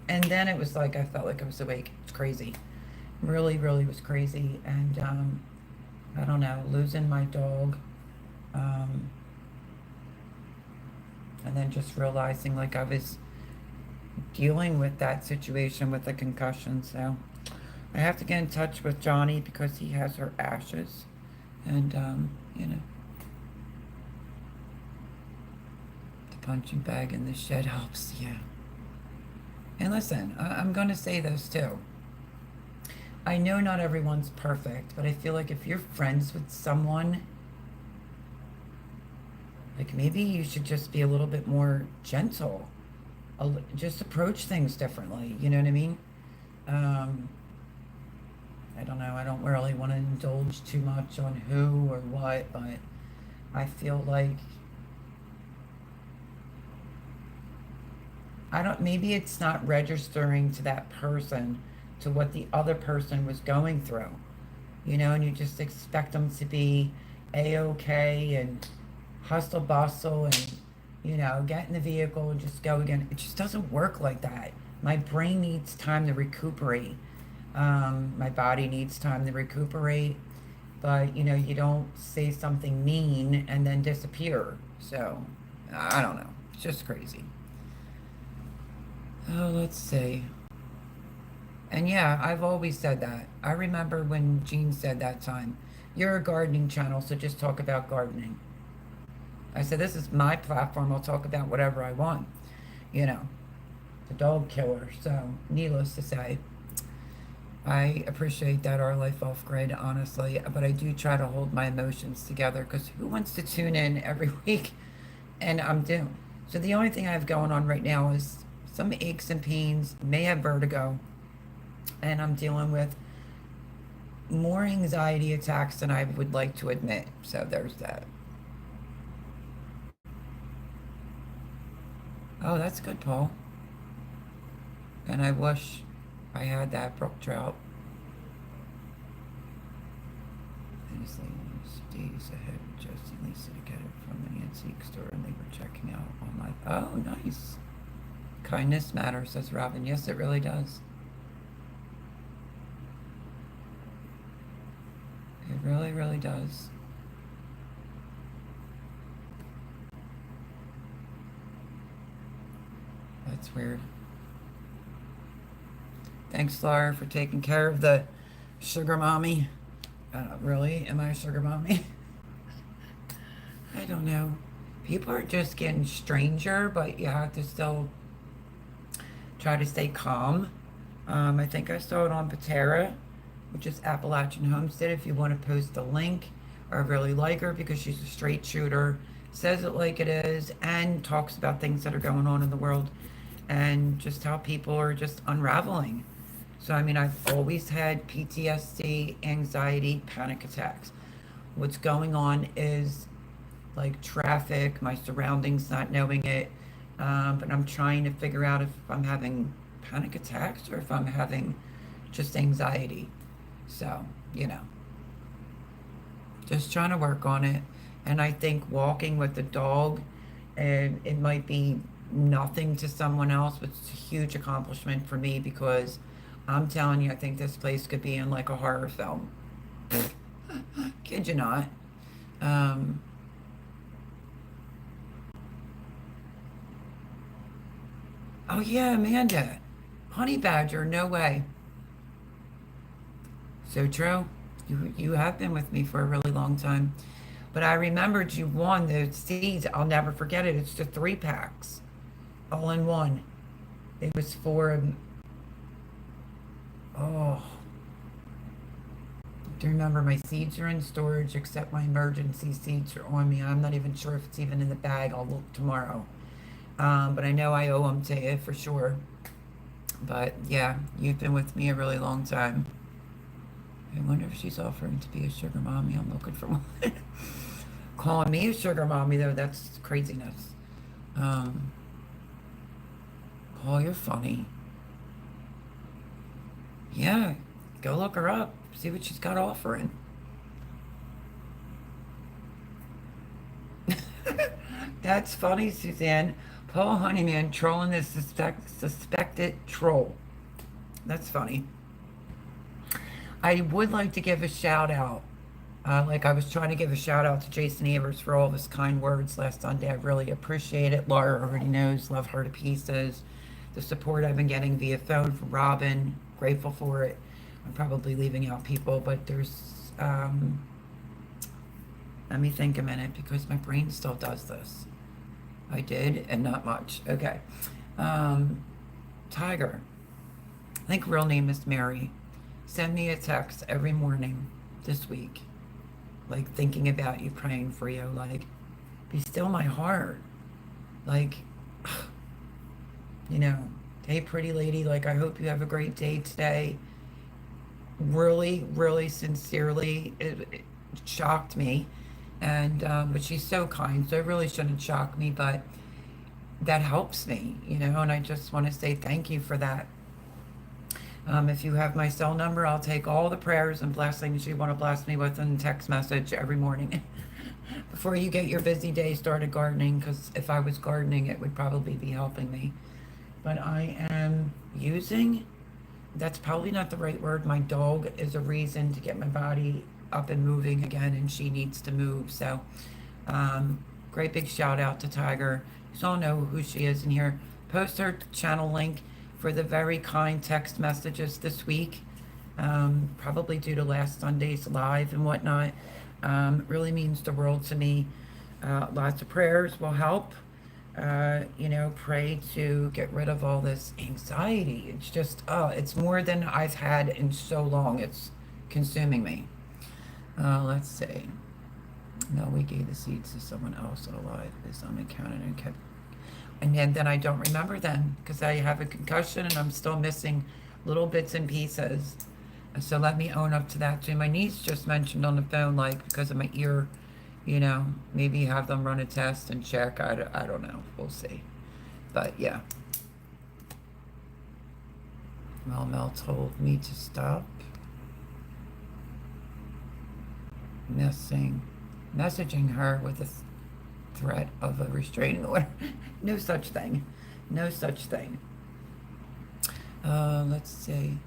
And then it was like I felt like I was awake. It's crazy. Really, really was crazy. And I don't know, losing my dog. And then just realizing like I was dealing with that situation with the concussion. So I have to get in touch with Johnny because he has her ashes. And, you know, to Punching bag in the shed helps, yeah. And listen, I'm going to say this too. I know not everyone's perfect, but I feel like if you're friends with someone, like maybe you should just be a little bit more gentle. Just approach things differently. You know what I mean? Um, I don't know. I don't really want to indulge too much on who or what, but I feel like I don't, maybe it's not registering to that person to what the other person was going through, and you just expect them to be a-okay and hustle bustle and, get in the vehicle and just go again. It just doesn't work like that. My brain needs time to recuperate. My body needs time to recuperate, but you don't say something mean and then disappear. So, I don't know. It's just crazy. Oh, let's see. And yeah, I've always said that. I remember when Jean said that time, you're a gardening channel, so just talk about gardening. I said, this is my platform. I'll talk about whatever I want. You know, the dog killer. So, needless to say, I appreciate that our life off grid, honestly. But I do try to hold my emotions together because who wants to tune in every week? And I'm doomed. So, the only thing I have going on right now is some aches and pains, may have vertigo, and I'm dealing with more anxiety attacks than I would like to admit. So there's that. Oh, that's good, Paul. And I wish I had that brook trout. I just days ahead with Jesse and Lisa to get it from the antique store, and they were checking out on my. Oh, nice. Kindness matters, says Robin. Yes, it really does. It really, really does. That's weird. Thanks, Laura, for taking care of the sugar mommy. Really? Am I a sugar mommy? I don't know. People are just getting stranger, but you have to still try to stay calm. I think I saw it on Patera, which is Appalachian Homestead. If you want to post a link, I really like her because she's a straight shooter, says it like it is, and talks about things that are going on in the world and just how people are just unraveling. So, I mean, I've always had PTSD, anxiety, panic attacks. What's going on is like traffic, my surroundings, not knowing it. But I'm trying to figure out if I'm having panic attacks or if I'm having just anxiety. So, just trying to work on it. And I think walking with the dog, and it might be nothing to someone else, but it's a huge accomplishment for me because I'm telling you, I think this place could be in like a horror film. Kid you not. Um, oh yeah, Amanda. Honey badger, no way. So true. You have been with me for a really long time. But I remembered you won the seeds. I'll never forget it. It's the 3 packs, all in one. It was for, oh, do you remember my seeds are in storage except my emergency seeds are on me. I'm not even sure if it's even in the bag. I'll look tomorrow. But I know I owe them to you for sure. But yeah, you've been with me a really long time. I wonder if she's offering to be a sugar mommy. I'm looking for one. Calling me a sugar mommy, though, that's craziness. Paul, you're funny. Yeah, go look her up. See what she's got offering. That's funny, Suzanne. Paul Honeyman trolling the suspected troll. That's funny. I would like to give a shout out. Like I was trying to give a shout out to Jason Evers for all of his kind words last Sunday. I really appreciate it. Laura already knows, love her to pieces. The support I've been getting via phone from Robin, grateful for it. I'm probably leaving out people, but there's, let me think a minute because my brain still does this. I did, and not much. Okay. Tiger, I think real name is Mary. Send me a text every morning this week, like thinking about you, praying for you, like, be still my heart. Like, you know, hey, pretty lady, like, I hope you have a great day today. Really, really sincerely, it shocked me. And, but she's so kind, so it really shouldn't shock me, but that helps me, and I just want to say thank you for that. If you have my cell number, I'll take all the prayers and blessings you want to bless me with in text message every morning before you get your busy day started gardening, because if I was gardening, it would probably be helping me. But I am using, that's probably not the right word. My dog is a reason to get my body up and moving again, and she needs to move. So, great big shout out to Tiger. You all know who she is in here. Post her channel link for the very kind text messages this week, probably due to last Sunday's live and whatnot. Really means the world to me. Lots of prayers will help. Pray to get rid of all this anxiety. It's just, it's more than I've had in so long. It's consuming me. Let's see. No, we gave the seeds to someone else alive. Is unaccounted and kept. And then I don't remember them because I have a concussion and I'm still missing little bits and pieces. So let me own up to that too. My niece just mentioned on the phone, like, because of my ear, maybe have them run a test and check. I don't know. We'll see. But yeah. Mel told me to stop messaging her with a threat of a restraining order. No such thing. No such thing. Let's see.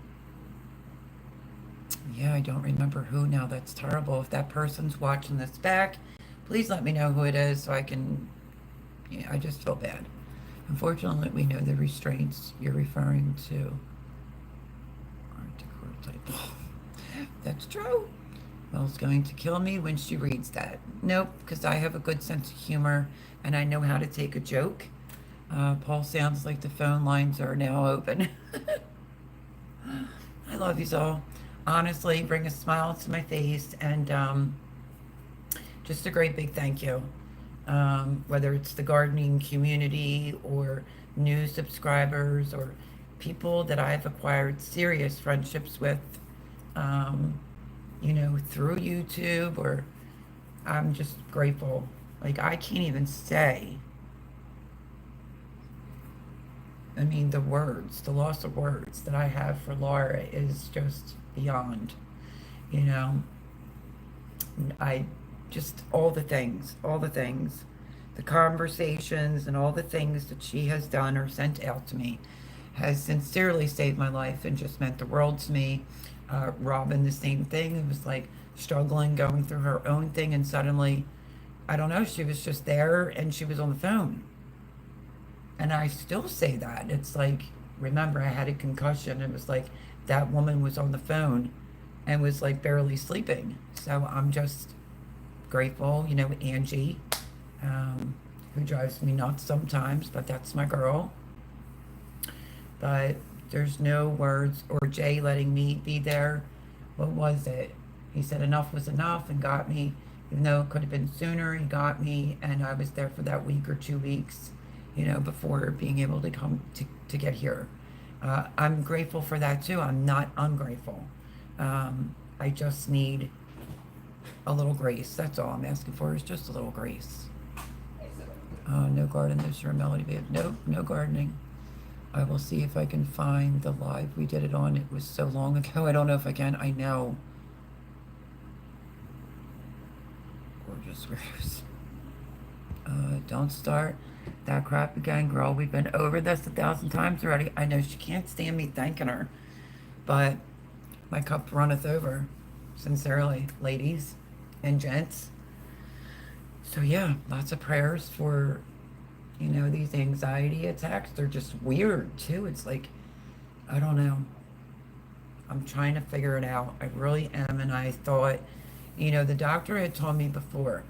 Yeah, I don't remember who now. That's terrible. If that person's watching this back, please let me know who it is so I can. Yeah, I just feel bad. Unfortunately, we know the restraints you're referring to aren't a court type. That's true. Mel's going to kill me when she reads that. Nope, because I have a good sense of humor and I know how to take a joke. Paul, sounds like the phone lines are now open. I love you all. Honestly, bring a smile to my face, and just a great big thank you. Whether it's the gardening community or new subscribers or people that I've acquired serious friendships with, through YouTube, or I'm just grateful. Like, I can't even say. I mean, the loss of words that I have for Laura is just beyond, I just, all the things, the conversations and all the things that she has done or sent out to me has sincerely saved my life and just meant the world to me. Robin, the same thing. It was like struggling, going through her own thing, and suddenly, I don't know, she was just there and she was on the phone. And I still say that. It's like, remember, I had a concussion. It was like that woman was on the phone and was like barely sleeping. So I'm just grateful. Angie, who drives me nuts sometimes, but that's my girl. But there's no words. Or Jay letting me be there. What was it? He said enough was enough and got me. Even though it could have been sooner, he got me, and I was there for that week or 2 weeks, before being able to come to get here. I'm grateful for that too. I'm not ungrateful. I just need a little grace. That's all I'm asking for, is just a little grace. No garden this year, Melody Babe. Nope, no gardening. I will see if I can find the live we did it on. It was so long ago. I don't know if I can. I know. Gorgeous rose. Don't start that crap again, girl. We've been over this 1,000 times already. I know she can't stand me thanking her, but my cup runneth over. Sincerely, ladies and gents. So yeah, lots of prayers for, these anxiety attacks. They're just weird too. It's like, I don't know. I'm trying to figure it out. I really am. And I thought, the doctor had told me before,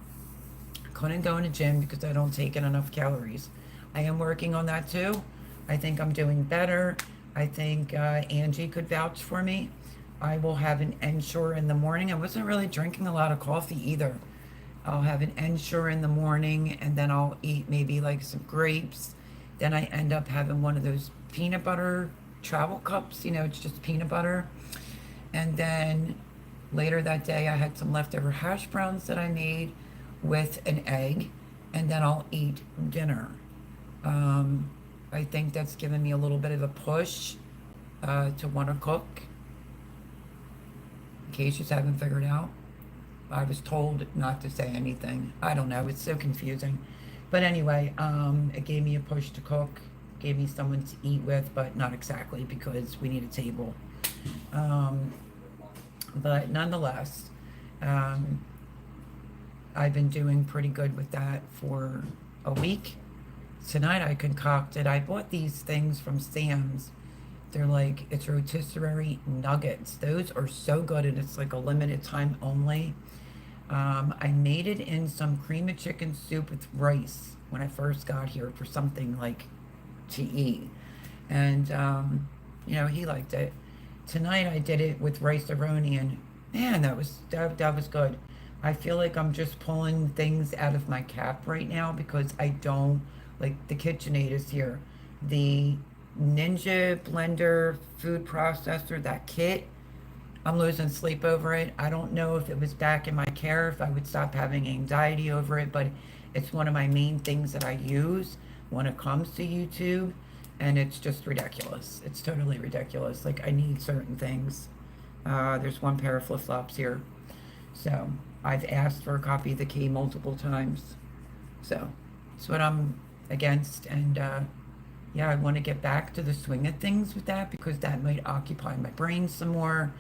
couldn't go in the gym because I don't take in enough calories. I am working on that too. I think I'm doing better. I think Angie could vouch for me. I will have an Ensure in the morning. I wasn't really drinking a lot of coffee either. I'll have an Ensure in the morning, and then I'll eat maybe like some grapes. Then I end up having one of those peanut butter travel cups, it's just peanut butter. And then later that day, I had some leftover hash browns that I made with an egg, and then I'll eat dinner. I think that's given me a little bit of a push to want to cook. In case you haven't figured out, I was told not to say anything. I don't know. It's so confusing. But anyway, it gave me a push to cook, gave me someone to eat with, but not exactly because we need a table. But nonetheless, I've been doing pretty good with that for a week. Tonight I concocted, I bought these things from Sam's. They're like, it's rotisserie nuggets. Those are so good, and it's like a limited time only. I made it in some cream of chicken soup with rice when I first got here for something like to eat. And, he liked it. Tonight I did it with rice-a-roni, and man, that was good. I feel like I'm just pulling things out of my cap right now because I don't, like the KitchenAid is here. The Ninja blender food processor, that kit, I'm losing sleep over it. I don't know if it was back in my care, if I would stop having anxiety over it, but it's one of my main things that I use when it comes to YouTube, and it's just ridiculous. It's totally ridiculous. Like, I need certain things. There's one pair of flip-flops here. So, I've asked for a copy of the key multiple times. So, that's what I'm against, and yeah, I want to get back to the swing of things with that because that might occupy my brain some more.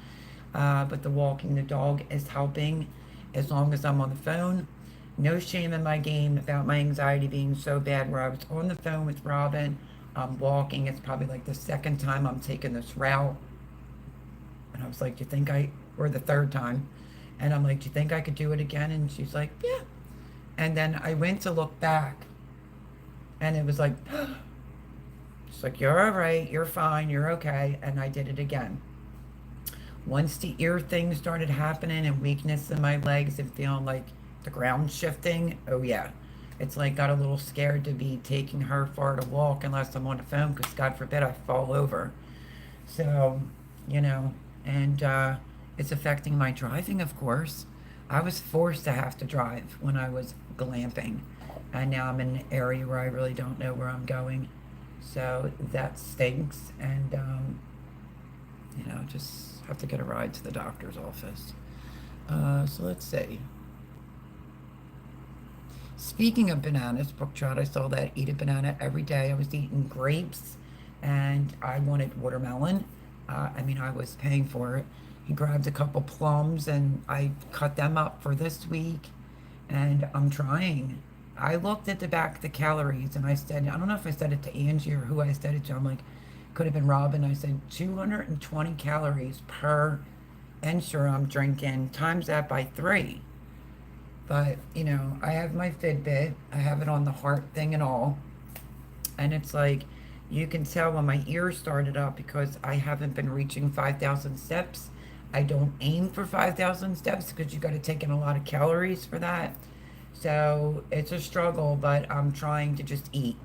But the walking the dog is helping as long as I'm on the phone. No shame in my game about my anxiety being so bad where I was on the phone with Robin. I'm walking. It's probably like the second time I'm taking this route. And I was like, or the third time. And I'm like, do you think I could do it again? And she's like, yeah. And then I went to look back. And it was like, she's like, you're all right. You're fine. You're okay. And I did it again. Once the ear thing started happening and weakness in my legs and feeling like the ground shifting, oh yeah. It's like got a little scared to be taking her far to walk unless I'm on the phone because God forbid I fall over. So, and it's affecting my driving, of course. I was forced to have to drive when I was glamping. And now I'm in an area where I really don't know where I'm going. So that stinks. And, just have to get a ride to the doctor's office. So let's see. Speaking of bananas, Brook Trout, I saw that eat a banana every day. I was eating grapes and I wanted watermelon. I was paying for it. He grabbed a couple plums and I cut them up for this week. And I'm trying. I looked at the back of the calories and I said, I don't know if I said it to Angie or who I said it to. I'm like, could have been Robin. I said 220 calories per Ensure I'm drinking, times that by 3. But, I have my Fitbit. I have it on the heart thing and all. And it's like, you can tell when my ears started up because I haven't been reaching 5,000 steps. I don't aim for 5,000 steps because you got to take in a lot of calories for that. So it's a struggle, but I'm trying to just eat.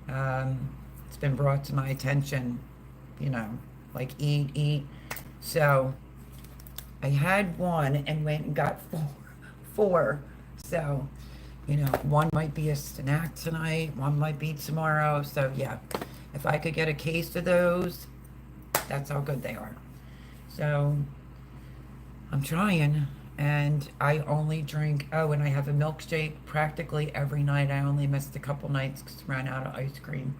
It's been brought to my attention, like eat. So I had one and went and got four. So, one might be a snack tonight, one might be tomorrow. So yeah, if I could get a case of those, that's how good they are. So I'm trying. And I only drink, and I have a milkshake practically every night. I only missed a couple nights because I ran out of ice cream.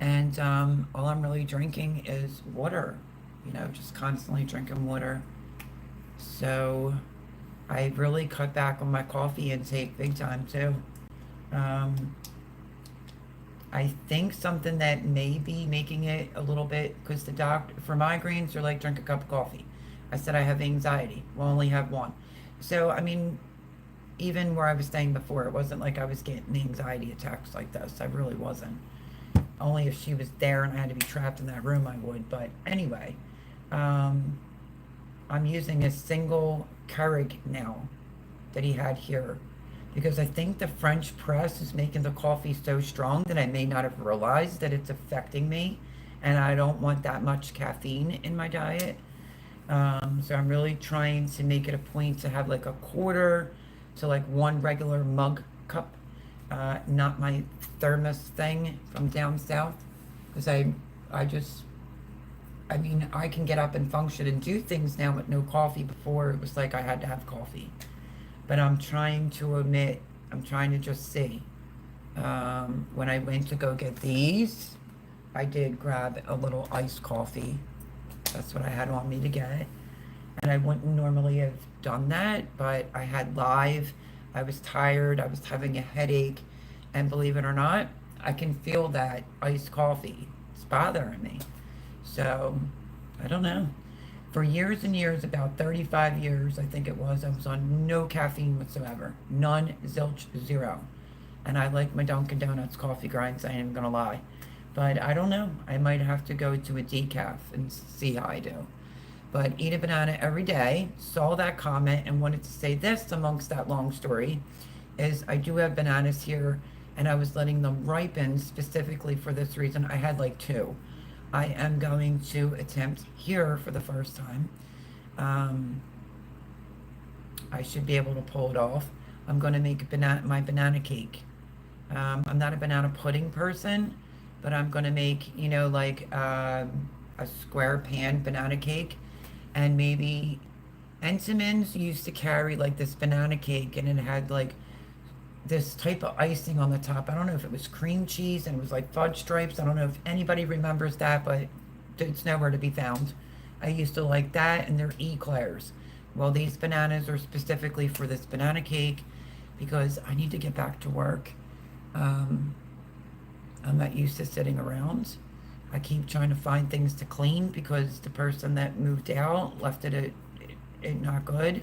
And all I'm really drinking is water, just constantly drinking water. So I really cut back on my coffee intake big time too. I think something that may be making it a little bit, because the doctor, for migraines, they're like, drink a cup of coffee. I said I have anxiety. We'll only have one. So, even where I was staying before, it wasn't like I was getting anxiety attacks like this. I really wasn't. Only if she was there and I had to be trapped in that room, I would. But anyway, I'm using a single Keurig now that he had here, because I think the French press is making the coffee so strong that I may not have realized that it's affecting me, and I don't want that much caffeine in my diet. So I'm really trying to make it a point to have like a quarter to like one regular mug cup, not my thermos thing from down south, because I mean, I can get up and function and do things now with no coffee. Before it was like I had to have coffee. But I'm trying to I'm trying to just see. When I went to go get these, I did grab a little iced coffee. That's what I had on me to get. And I wouldn't normally have done that, but I had live. I was tired. I was having a headache. And believe it or not, I can feel that iced coffee. It's bothering me. So, I don't know. For years and years, about 35 years, I think it was, I was on no caffeine whatsoever. None, zilch, zero. And I like my Dunkin' Donuts coffee grinds, I ain't even gonna lie. But I don't know. I might have to go to a decaf and see how I do. But eat a banana every day. Saw that comment and wanted to say this amongst that long story, is I do have bananas here, and I was letting them ripen specifically for this reason. I had like 2. I am going to attempt here for the first time. I should be able to pull it off. I'm going to make my banana cake. I'm not a banana pudding person, but I'm going to make, you know, like a square pan banana cake. And maybe Entenmann's used to carry like this banana cake, and it had like this type of icing on the top. I don't know if it was cream cheese and it was like fudge stripes. I don't know if anybody remembers that, but it's nowhere to be found. I used to like that, and they're eclairs. Well, these bananas are specifically for this banana cake because I need to get back to work. I'm not used to sitting around. I keep trying to find things to clean because the person that moved out left it not good.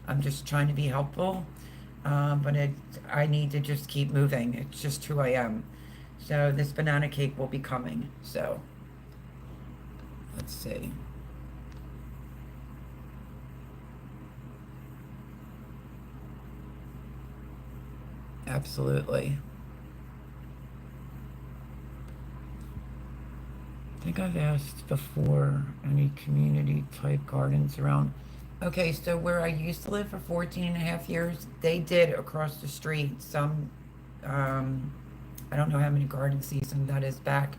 I'm just trying to be helpful. But I need to just keep moving. It's just who I am. So this banana cake will be coming. So let's see. Absolutely. I think I've asked before, any community type gardens around. Okay, so where I used to live for 14 and a half years, they did across the street some, I don't know how many garden season that is back.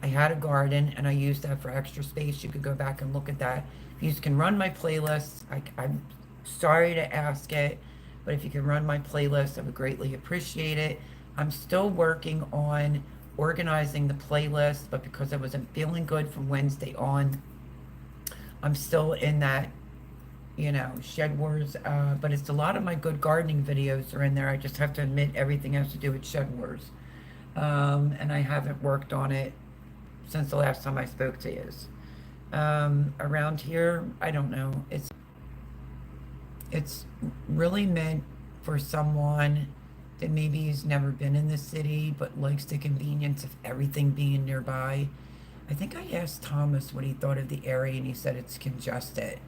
I had a garden and I used that for extra space. You could go back and look at that. If you can run my playlist, I'm sorry to ask it, but if you can run my playlist, I would greatly appreciate it. I'm still working on organizing the playlist, but because I wasn't feeling good from Wednesday on, I'm still in that, you know, Shed Wars, but it's a lot of my good gardening videos are in there. I just have to admit everything has to do with Shed Wars. And I haven't worked on it since the last time I spoke to you. Around here, I don't know. It's really meant for someone that maybe has never been in the city but likes the convenience of everything being nearby. I think I asked Thomas what he thought of the area, and he said it's congested.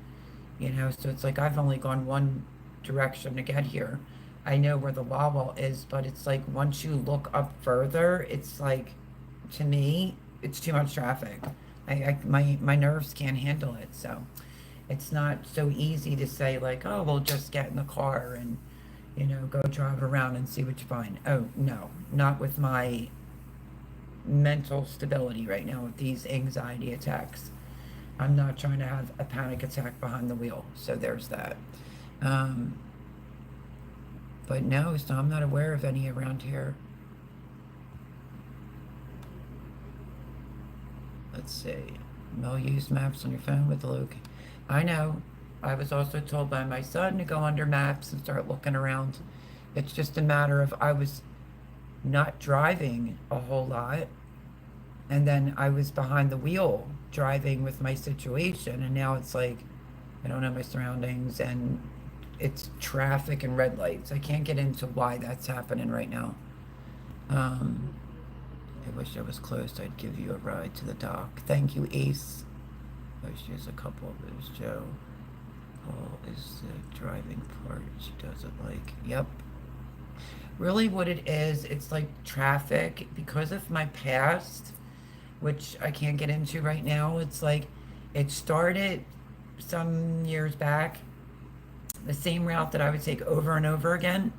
You know, so it's like I've only gone one direction to get here. I know where the Wawa is, but it's like once you look up further, it's like, to me, it's too much traffic. My nerves can't handle it. So it's not so easy to say like, oh, we'll just get in the car and, you know, go drive around and see what you find. Oh, no, not with my mental stability right now with these anxiety attacks. I'm not trying to have a panic attack behind the wheel. So there's that. But no, so I'm not aware of any around here. Let's see. Mel use maps on your phone with the location. I know. I was also told by my son to go under maps and start looking around. It's just a matter of I was not driving a whole lot. And then I was behind the wheel driving with my situation. And now it's like, I don't know my surroundings. And it's traffic and red lights. I can't get into why that's happening right now. Um, I wish I was closed. I'd give you a ride to the dock. Thank you, Ace. Oh, she has a couple of those, Joe. Paul is the driving part. She doesn't like. Yep. Really, what it is, it's like traffic because of my past, which I can't get into right now. It's like it started some years back, the same route that I would take over and over again.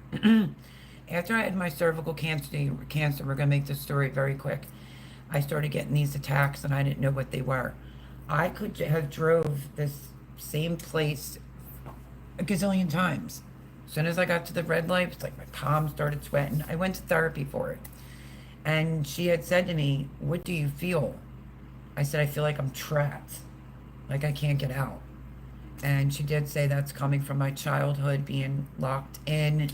After I had my cervical cancer, we're gonna make this story very quick. I started getting these attacks and I didn't know what they were. I could have drove this same place a gazillion times. As soon as I got to the red light, it's like my palms started sweating. I went to therapy for it. And she had said to me, "What do you feel?" I said, "I feel like I'm trapped. Like I can't get out." And she did say that's coming from my childhood being locked in,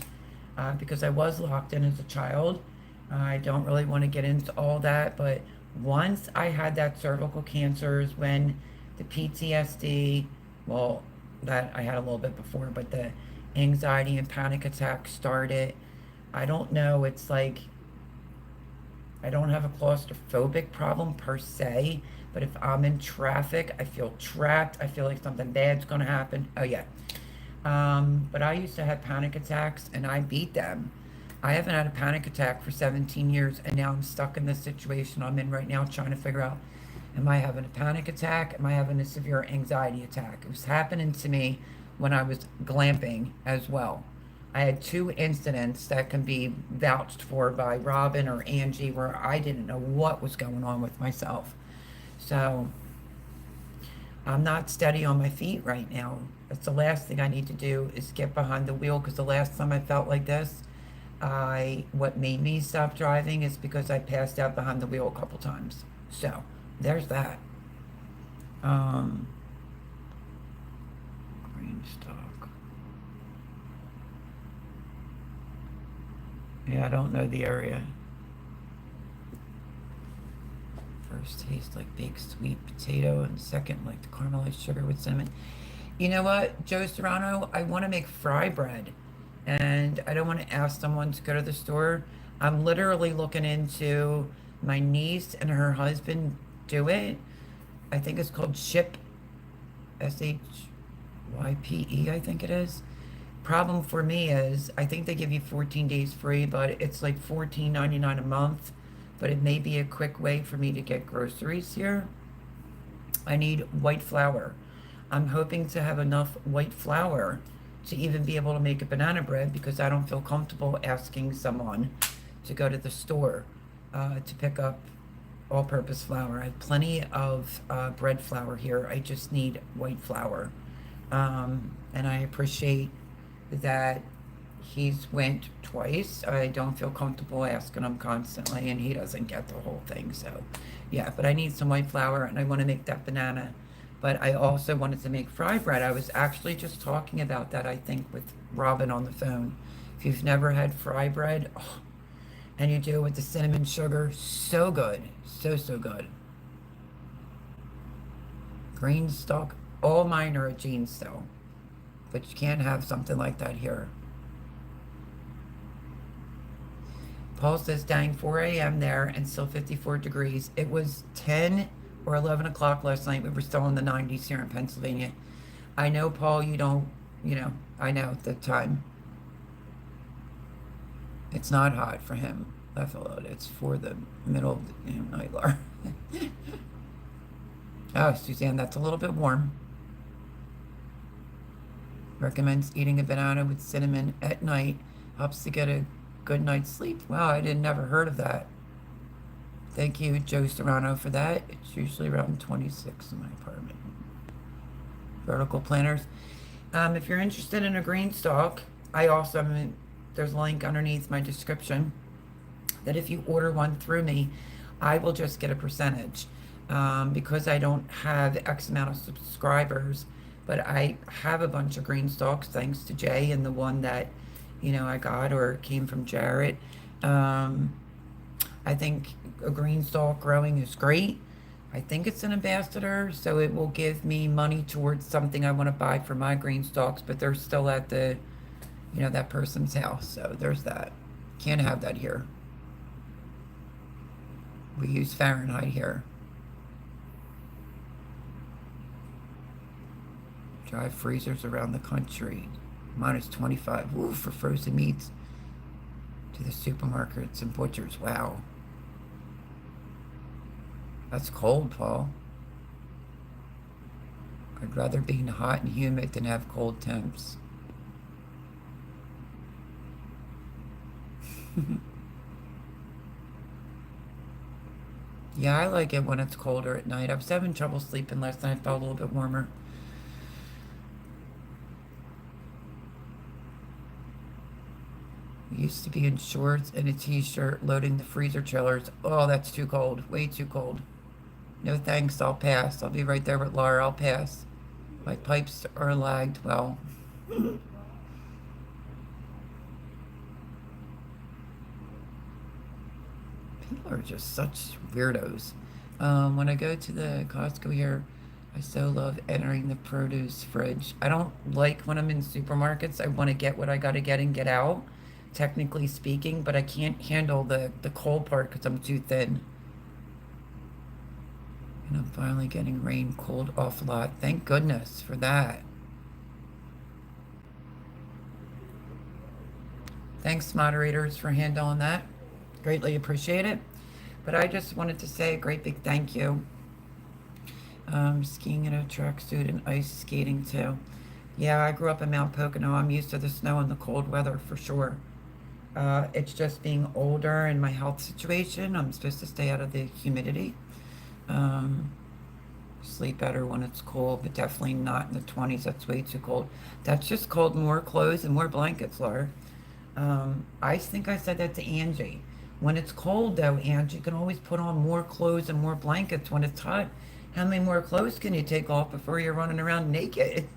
because I was locked in as a child. I don't really want to get into all that, but once I had that cervical cancer is when the PTSD, well, that I had a little bit before, but the anxiety and panic attacks started. I don't know, it's like I don't have a claustrophobic problem per se, but if I'm in traffic, I feel trapped. I feel like something bad's gonna happen. Oh yeah. But I used to have panic attacks and I beat them. I haven't had a panic attack for 17 years and now I'm stuck in this situation I'm in right now trying to figure out, am I having a panic attack? Am I having a severe anxiety attack? It was happening to me when I was glamping as well. I had 2 incidents that can be vouched for by Robin or Angie where I didn't know what was going on with myself. So I'm not steady on my feet right now. That's the last thing I need to do is get behind the wheel, because the last time I felt like this, what made me stop driving is because I passed out behind the wheel a couple times. So there's that. Greenstock. Yeah, I don't know the area. First taste like baked sweet potato, and second like the caramelized sugar with cinnamon. You know what, Joe Serrano? I want to make fry bread, and I don't want to ask someone to go to the store. I'm literally looking into my niece and her husband do it. I think it's called Ship, SHYPE, I think it is. Problem for me is I think they give you 14 days free, but it's like $14.99 a month. But it may be a quick way for me to get groceries here. I need white flour. I'm hoping to have enough white flour to even be able to make a banana bread, because I don't feel comfortable asking someone to go to the store to pick up all-purpose flour. I have plenty of bread flour here. I just need white flour. And I appreciate that he's went twice. I don't feel comfortable asking him constantly, and he doesn't get the whole thing. So, yeah, but I need some white flour, and I want to make that banana. But I also wanted to make fry bread. I was actually just talking about that, I think, with Robin on the phone. If you've never had fry bread, oh, and you do it with the cinnamon sugar, so good. So, so good. Greenstock. All mine are a Jean still. But you can't have something like that here. Paul says, dang, 4 a.m. there and still 54 degrees. It was 10 or 11 o'clock last night. We were still in the 90s here in Pennsylvania. I know, Paul, you don't, I know the time. It's not hot for him. It's for the middle of the night, Laura. Oh, Suzanne, that's a little bit warm. Recommends eating a banana with cinnamon at night. Helps to get a good night's sleep. Wow, I never heard of that. Thank you, Joe Serrano, for that. It's usually around 26 in my apartment. Vertical planters. If you're interested in a Greenstock, I also, there's a link underneath my description that if you order one through me, I will just get a percentage. Because I don't have X amount of subscribers, but I have a bunch of Greenstalks thanks to Jay and the one that, I got or came from Jarrett. I think a Greenstalk growing is great. I think it's an ambassador, so it will give me money towards something I want to buy for my green stalks, but they're still at the, that person's house. So there's that. Can't have that here. We use Fahrenheit here. Drive freezers around the country. -25. Ooh, for frozen meats. To the supermarkets and butchers. Wow. That's cold, Paul. I'd rather be hot and humid than have cold temps. Yeah, I like it when it's colder at night. I was having trouble sleeping last night. I felt a little bit warmer. We used to be in shorts and a t-shirt loading the freezer chillers. Oh, that's too cold. Way too cold. No thanks, I'll pass. I'll be right there with Laura. I'll pass. My pipes are lagged. Well, people are just such weirdos. When I go to the Costco here, I so love entering the produce fridge. I don't like when I'm in supermarkets. I want to get what I got to get and get out, technically speaking, but I can't handle the cold part because I'm too thin. And I'm finally getting rain cooled off a lot. Thank goodness for that. Thanks, moderators, for handling that. Greatly appreciate it. But I just wanted to say a great big thank you. Skiing in a tracksuit and ice skating too. Yeah, I grew up in Mount Pocono. I'm used to the snow and the cold weather for sure. It's just being older and my health situation. I'm supposed to stay out of the humidity. Sleep better when it's cold, but definitely not in the 20s. That's way too cold. That's just cold. More clothes and more blankets, Laura. I think I said that to Angie. When it's cold, though, Angie, you can always put on more clothes and more blankets. When it's hot, how many more clothes can you take off before you're running around naked?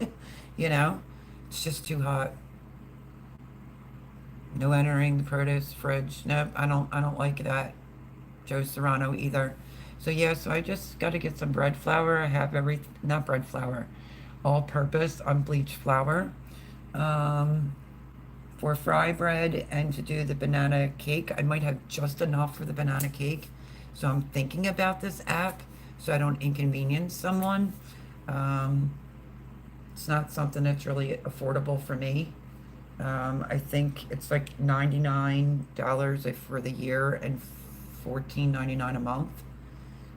It's just too hot. No entering the produce fridge. Nope, I don't like that. Joe Serrano either. So yeah, so I just got to get some bread flour. I have not bread flour, all-purpose unbleached flour. For fry bread and to do the banana cake. I might have just enough for the banana cake. So I'm thinking about this app so I don't inconvenience someone. It's not something that's really affordable for me. I think it's like $99 for the year and $14.99 a month.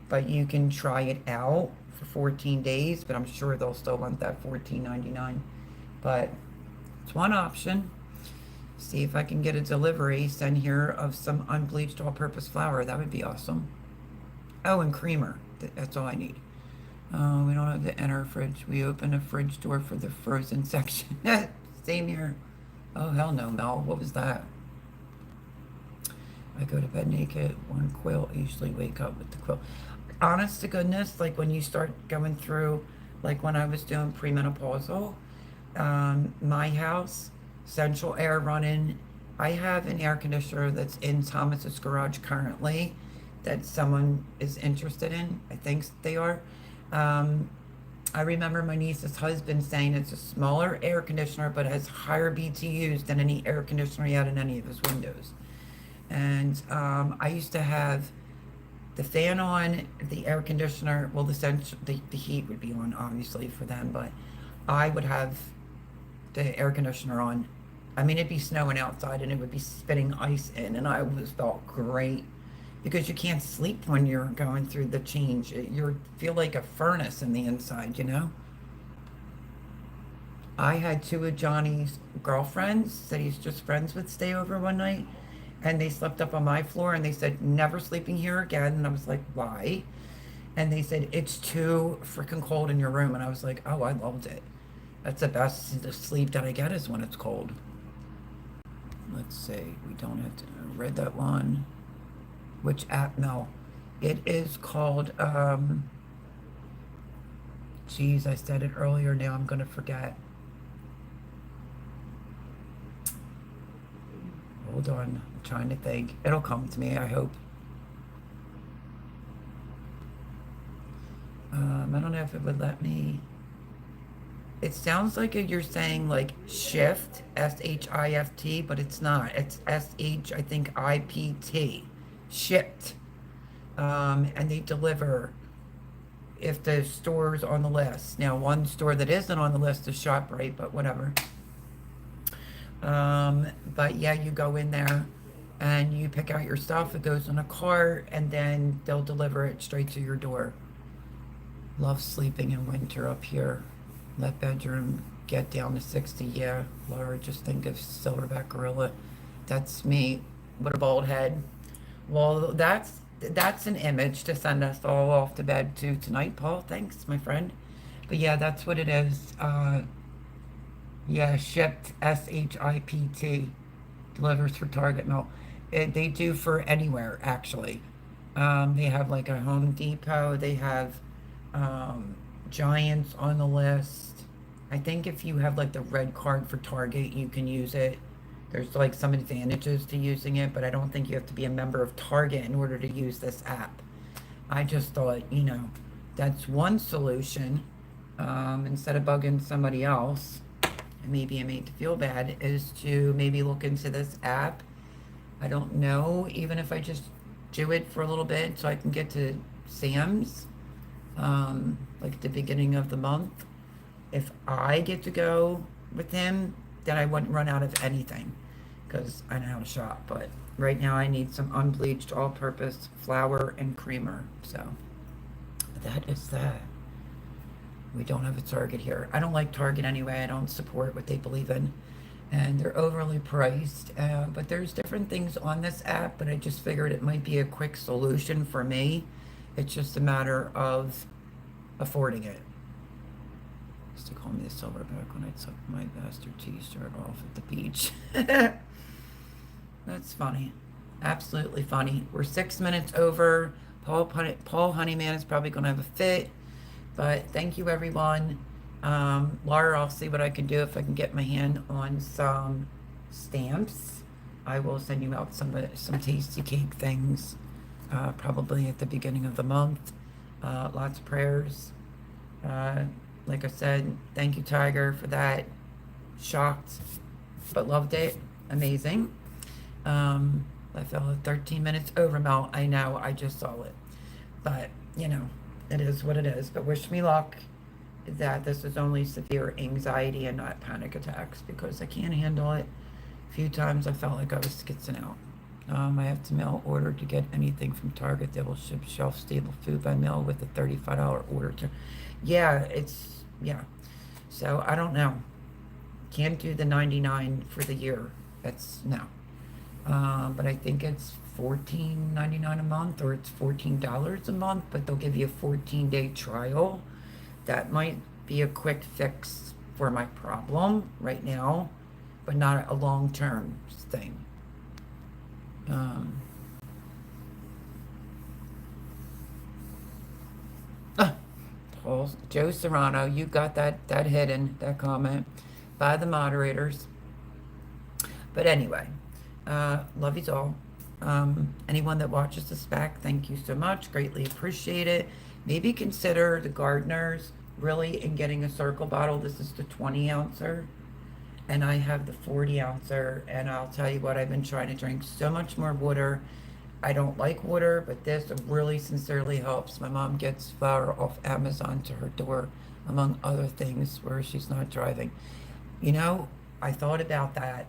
But you can try it out for 14 days, but I'm sure they'll still want that $14.99. But it's one option. See if I can get a delivery send here of some unbleached all-purpose flour. That would be awesome. Oh, and creamer. That's all I need. We don't have to enter a fridge. We open a fridge door for the frozen section. Same here. Oh, hell no, Mel. What was that? I go to bed naked. One quilt. I usually wake up with the quilt. Honest to goodness, like when you start going through, like when I was doing premenopausal, my house, central air running. I have an air conditioner that's in Thomas's garage currently that someone is interested in. I think they are. I remember my niece's husband saying it's a smaller air conditioner but has higher BTUs than any air conditioner he had in any of his windows. And I used to have the fan on, the air conditioner, well, the heat would be on obviously for them, but I would have the air conditioner on. I mean, it'd be snowing outside and it would be spitting ice in, and I always felt great because you can't sleep when you're going through the change. You feel like a furnace in the inside, I had two of Johnny's girlfriends that he's just friends with stay over one night, and they slept up on my floor, and they said, never sleeping here again. And I was like, why? And they said, it's too freaking cold in your room. And I was like, oh, I loved it. That's the best sleep that I get is when it's cold. Let's see, we don't have to read that one. Which app? No, it is called, geez, I said it earlier, now I'm gonna forget. Hold on, I'm trying to think. It'll come to me, I hope. I don't know if it would let me. It sounds like you're saying like shift, SHIFT, but it's not. It's SH, I think, IPT. Shipped. And they deliver if the store's on the list. Now, one store that isn't on the list is ShopRite, but whatever. But yeah, you go in there and you pick out your stuff. It goes in a cart, and then they'll deliver it straight to your door. Love sleeping in winter up here. Let bedroom get down to 60. Yeah, Laura, just think of silverback gorilla. That's me with a bald head. Well, that's an image to send us all off to bed to tonight, Paul. Thanks, my friend. But yeah, that's what it is. Yeah, shipped, SHIPT, delivers for Target. No, they do for anywhere, actually. They have like a Home Depot. They have Giants on the list. I think if you have like the red card for Target, you can use it. There's like some advantages to using it, but I don't think you have to be a member of Target in order to use this app. I just thought, that's one solution. Instead of bugging somebody else, and maybe I made to feel bad, is to maybe look into this app. I don't know, even if I just do it for a little bit so I can get to Sam's, like at the beginning of the month. If I get to go with him, then I wouldn't run out of anything because I know how to shop. But right now I need some unbleached all-purpose flour and creamer. So that is that. We don't have a Target here. I don't like Target anyway. I don't support what they believe in. And they're overly priced. But there's different things on this app, but I just figured it might be a quick solution for me. It's just a matter of affording it. Used to call me the silverback when I took my bastard t-shirt off at the beach. That's funny. Absolutely funny. We're 6 minutes over. Paul Honeyman is probably going to have a fit. But thank you, everyone. Laura, I'll see what I can do if I can get my hand on some stamps. I will send you out some tasty cake things, probably at the beginning of the month. Lots of prayers. Like I said, thank you, Tiger, for that. Shocked, but loved it. Amazing. I fell at 13 minutes over, Mel. I know, I just saw it. But, it is what it is. But wish me luck that this is only severe anxiety and not panic attacks, because I can't handle it. A few times I felt like I was skitzing out. I have to mail order to get anything from Target. They will ship shelf-stable food by mail with a $35 order. Yeah. So I don't know. Can't do the $99 for the year. That's no. But I think it's $14.99 a month, or it's $14 a month, but they'll give you a 14-day trial. That might be a quick fix for my problem right now, but not a long-term thing. Joe Serrano, you got that hidden, that comment by the moderators. But anyway, love you all. Anyone that watches this back, thank you so much. Greatly appreciate it. Maybe consider the gardeners really in getting a circle bottle. This is the 20-ouncer, and I have the 40-ouncer. And I'll tell you what, I've been trying to drink so much more water. I don't like water, but this really sincerely helps. My mom gets flour off Amazon to her door, among other things, where she's not driving. I thought about that.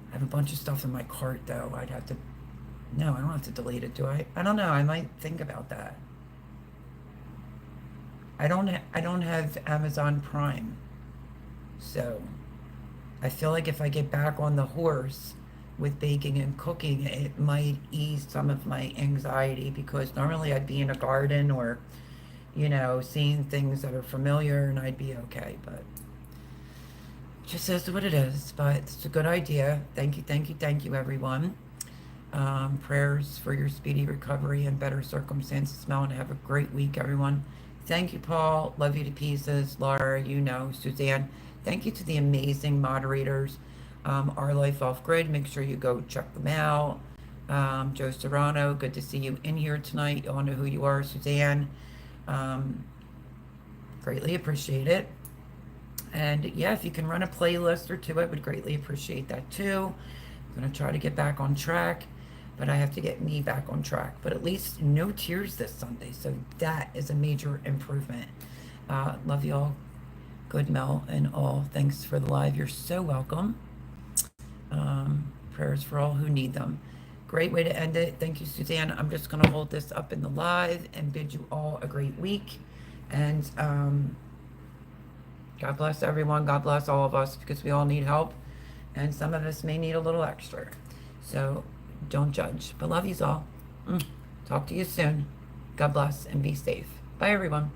I have a bunch of stuff in my cart, though. No, I don't have to delete it, do I? I don't know. I might think about that. I don't have Amazon Prime. So I feel like if I get back on the horse with baking and cooking, it might ease some of my anxiety, because normally I'd be in a garden or, seeing things that are familiar, and I'd be okay. But it just is what it is. But it's a good idea. Thank you, everyone. Prayers for your speedy recovery and better circumstances, Mel, and have a great week, everyone. Thank you, Paul. Love you to pieces. Laura, Suzanne. Thank you to the amazing moderators. Our Life Off Grid, make sure you go check them out. Joe Serrano, good to see you in here tonight. You all know who you are. Suzanne. Greatly appreciate it. And yeah, if you can run a playlist or two, I would greatly appreciate that too. I'm going to try to get back on track, but I have to get me back on track. But at least no tears this Sunday, so that is a major improvement. Love you all. Good Mel and all. Thanks for the live. You're so welcome. Prayers for all who need them. Great way to end it. Thank you, Suzanne. I'm just going to hold this up in the live and bid you all a great week. And God bless everyone. God bless all of us, because we all need help. And some of us may need a little extra. So don't judge. But love yous all. Talk to you soon. God bless and be safe. Bye, everyone.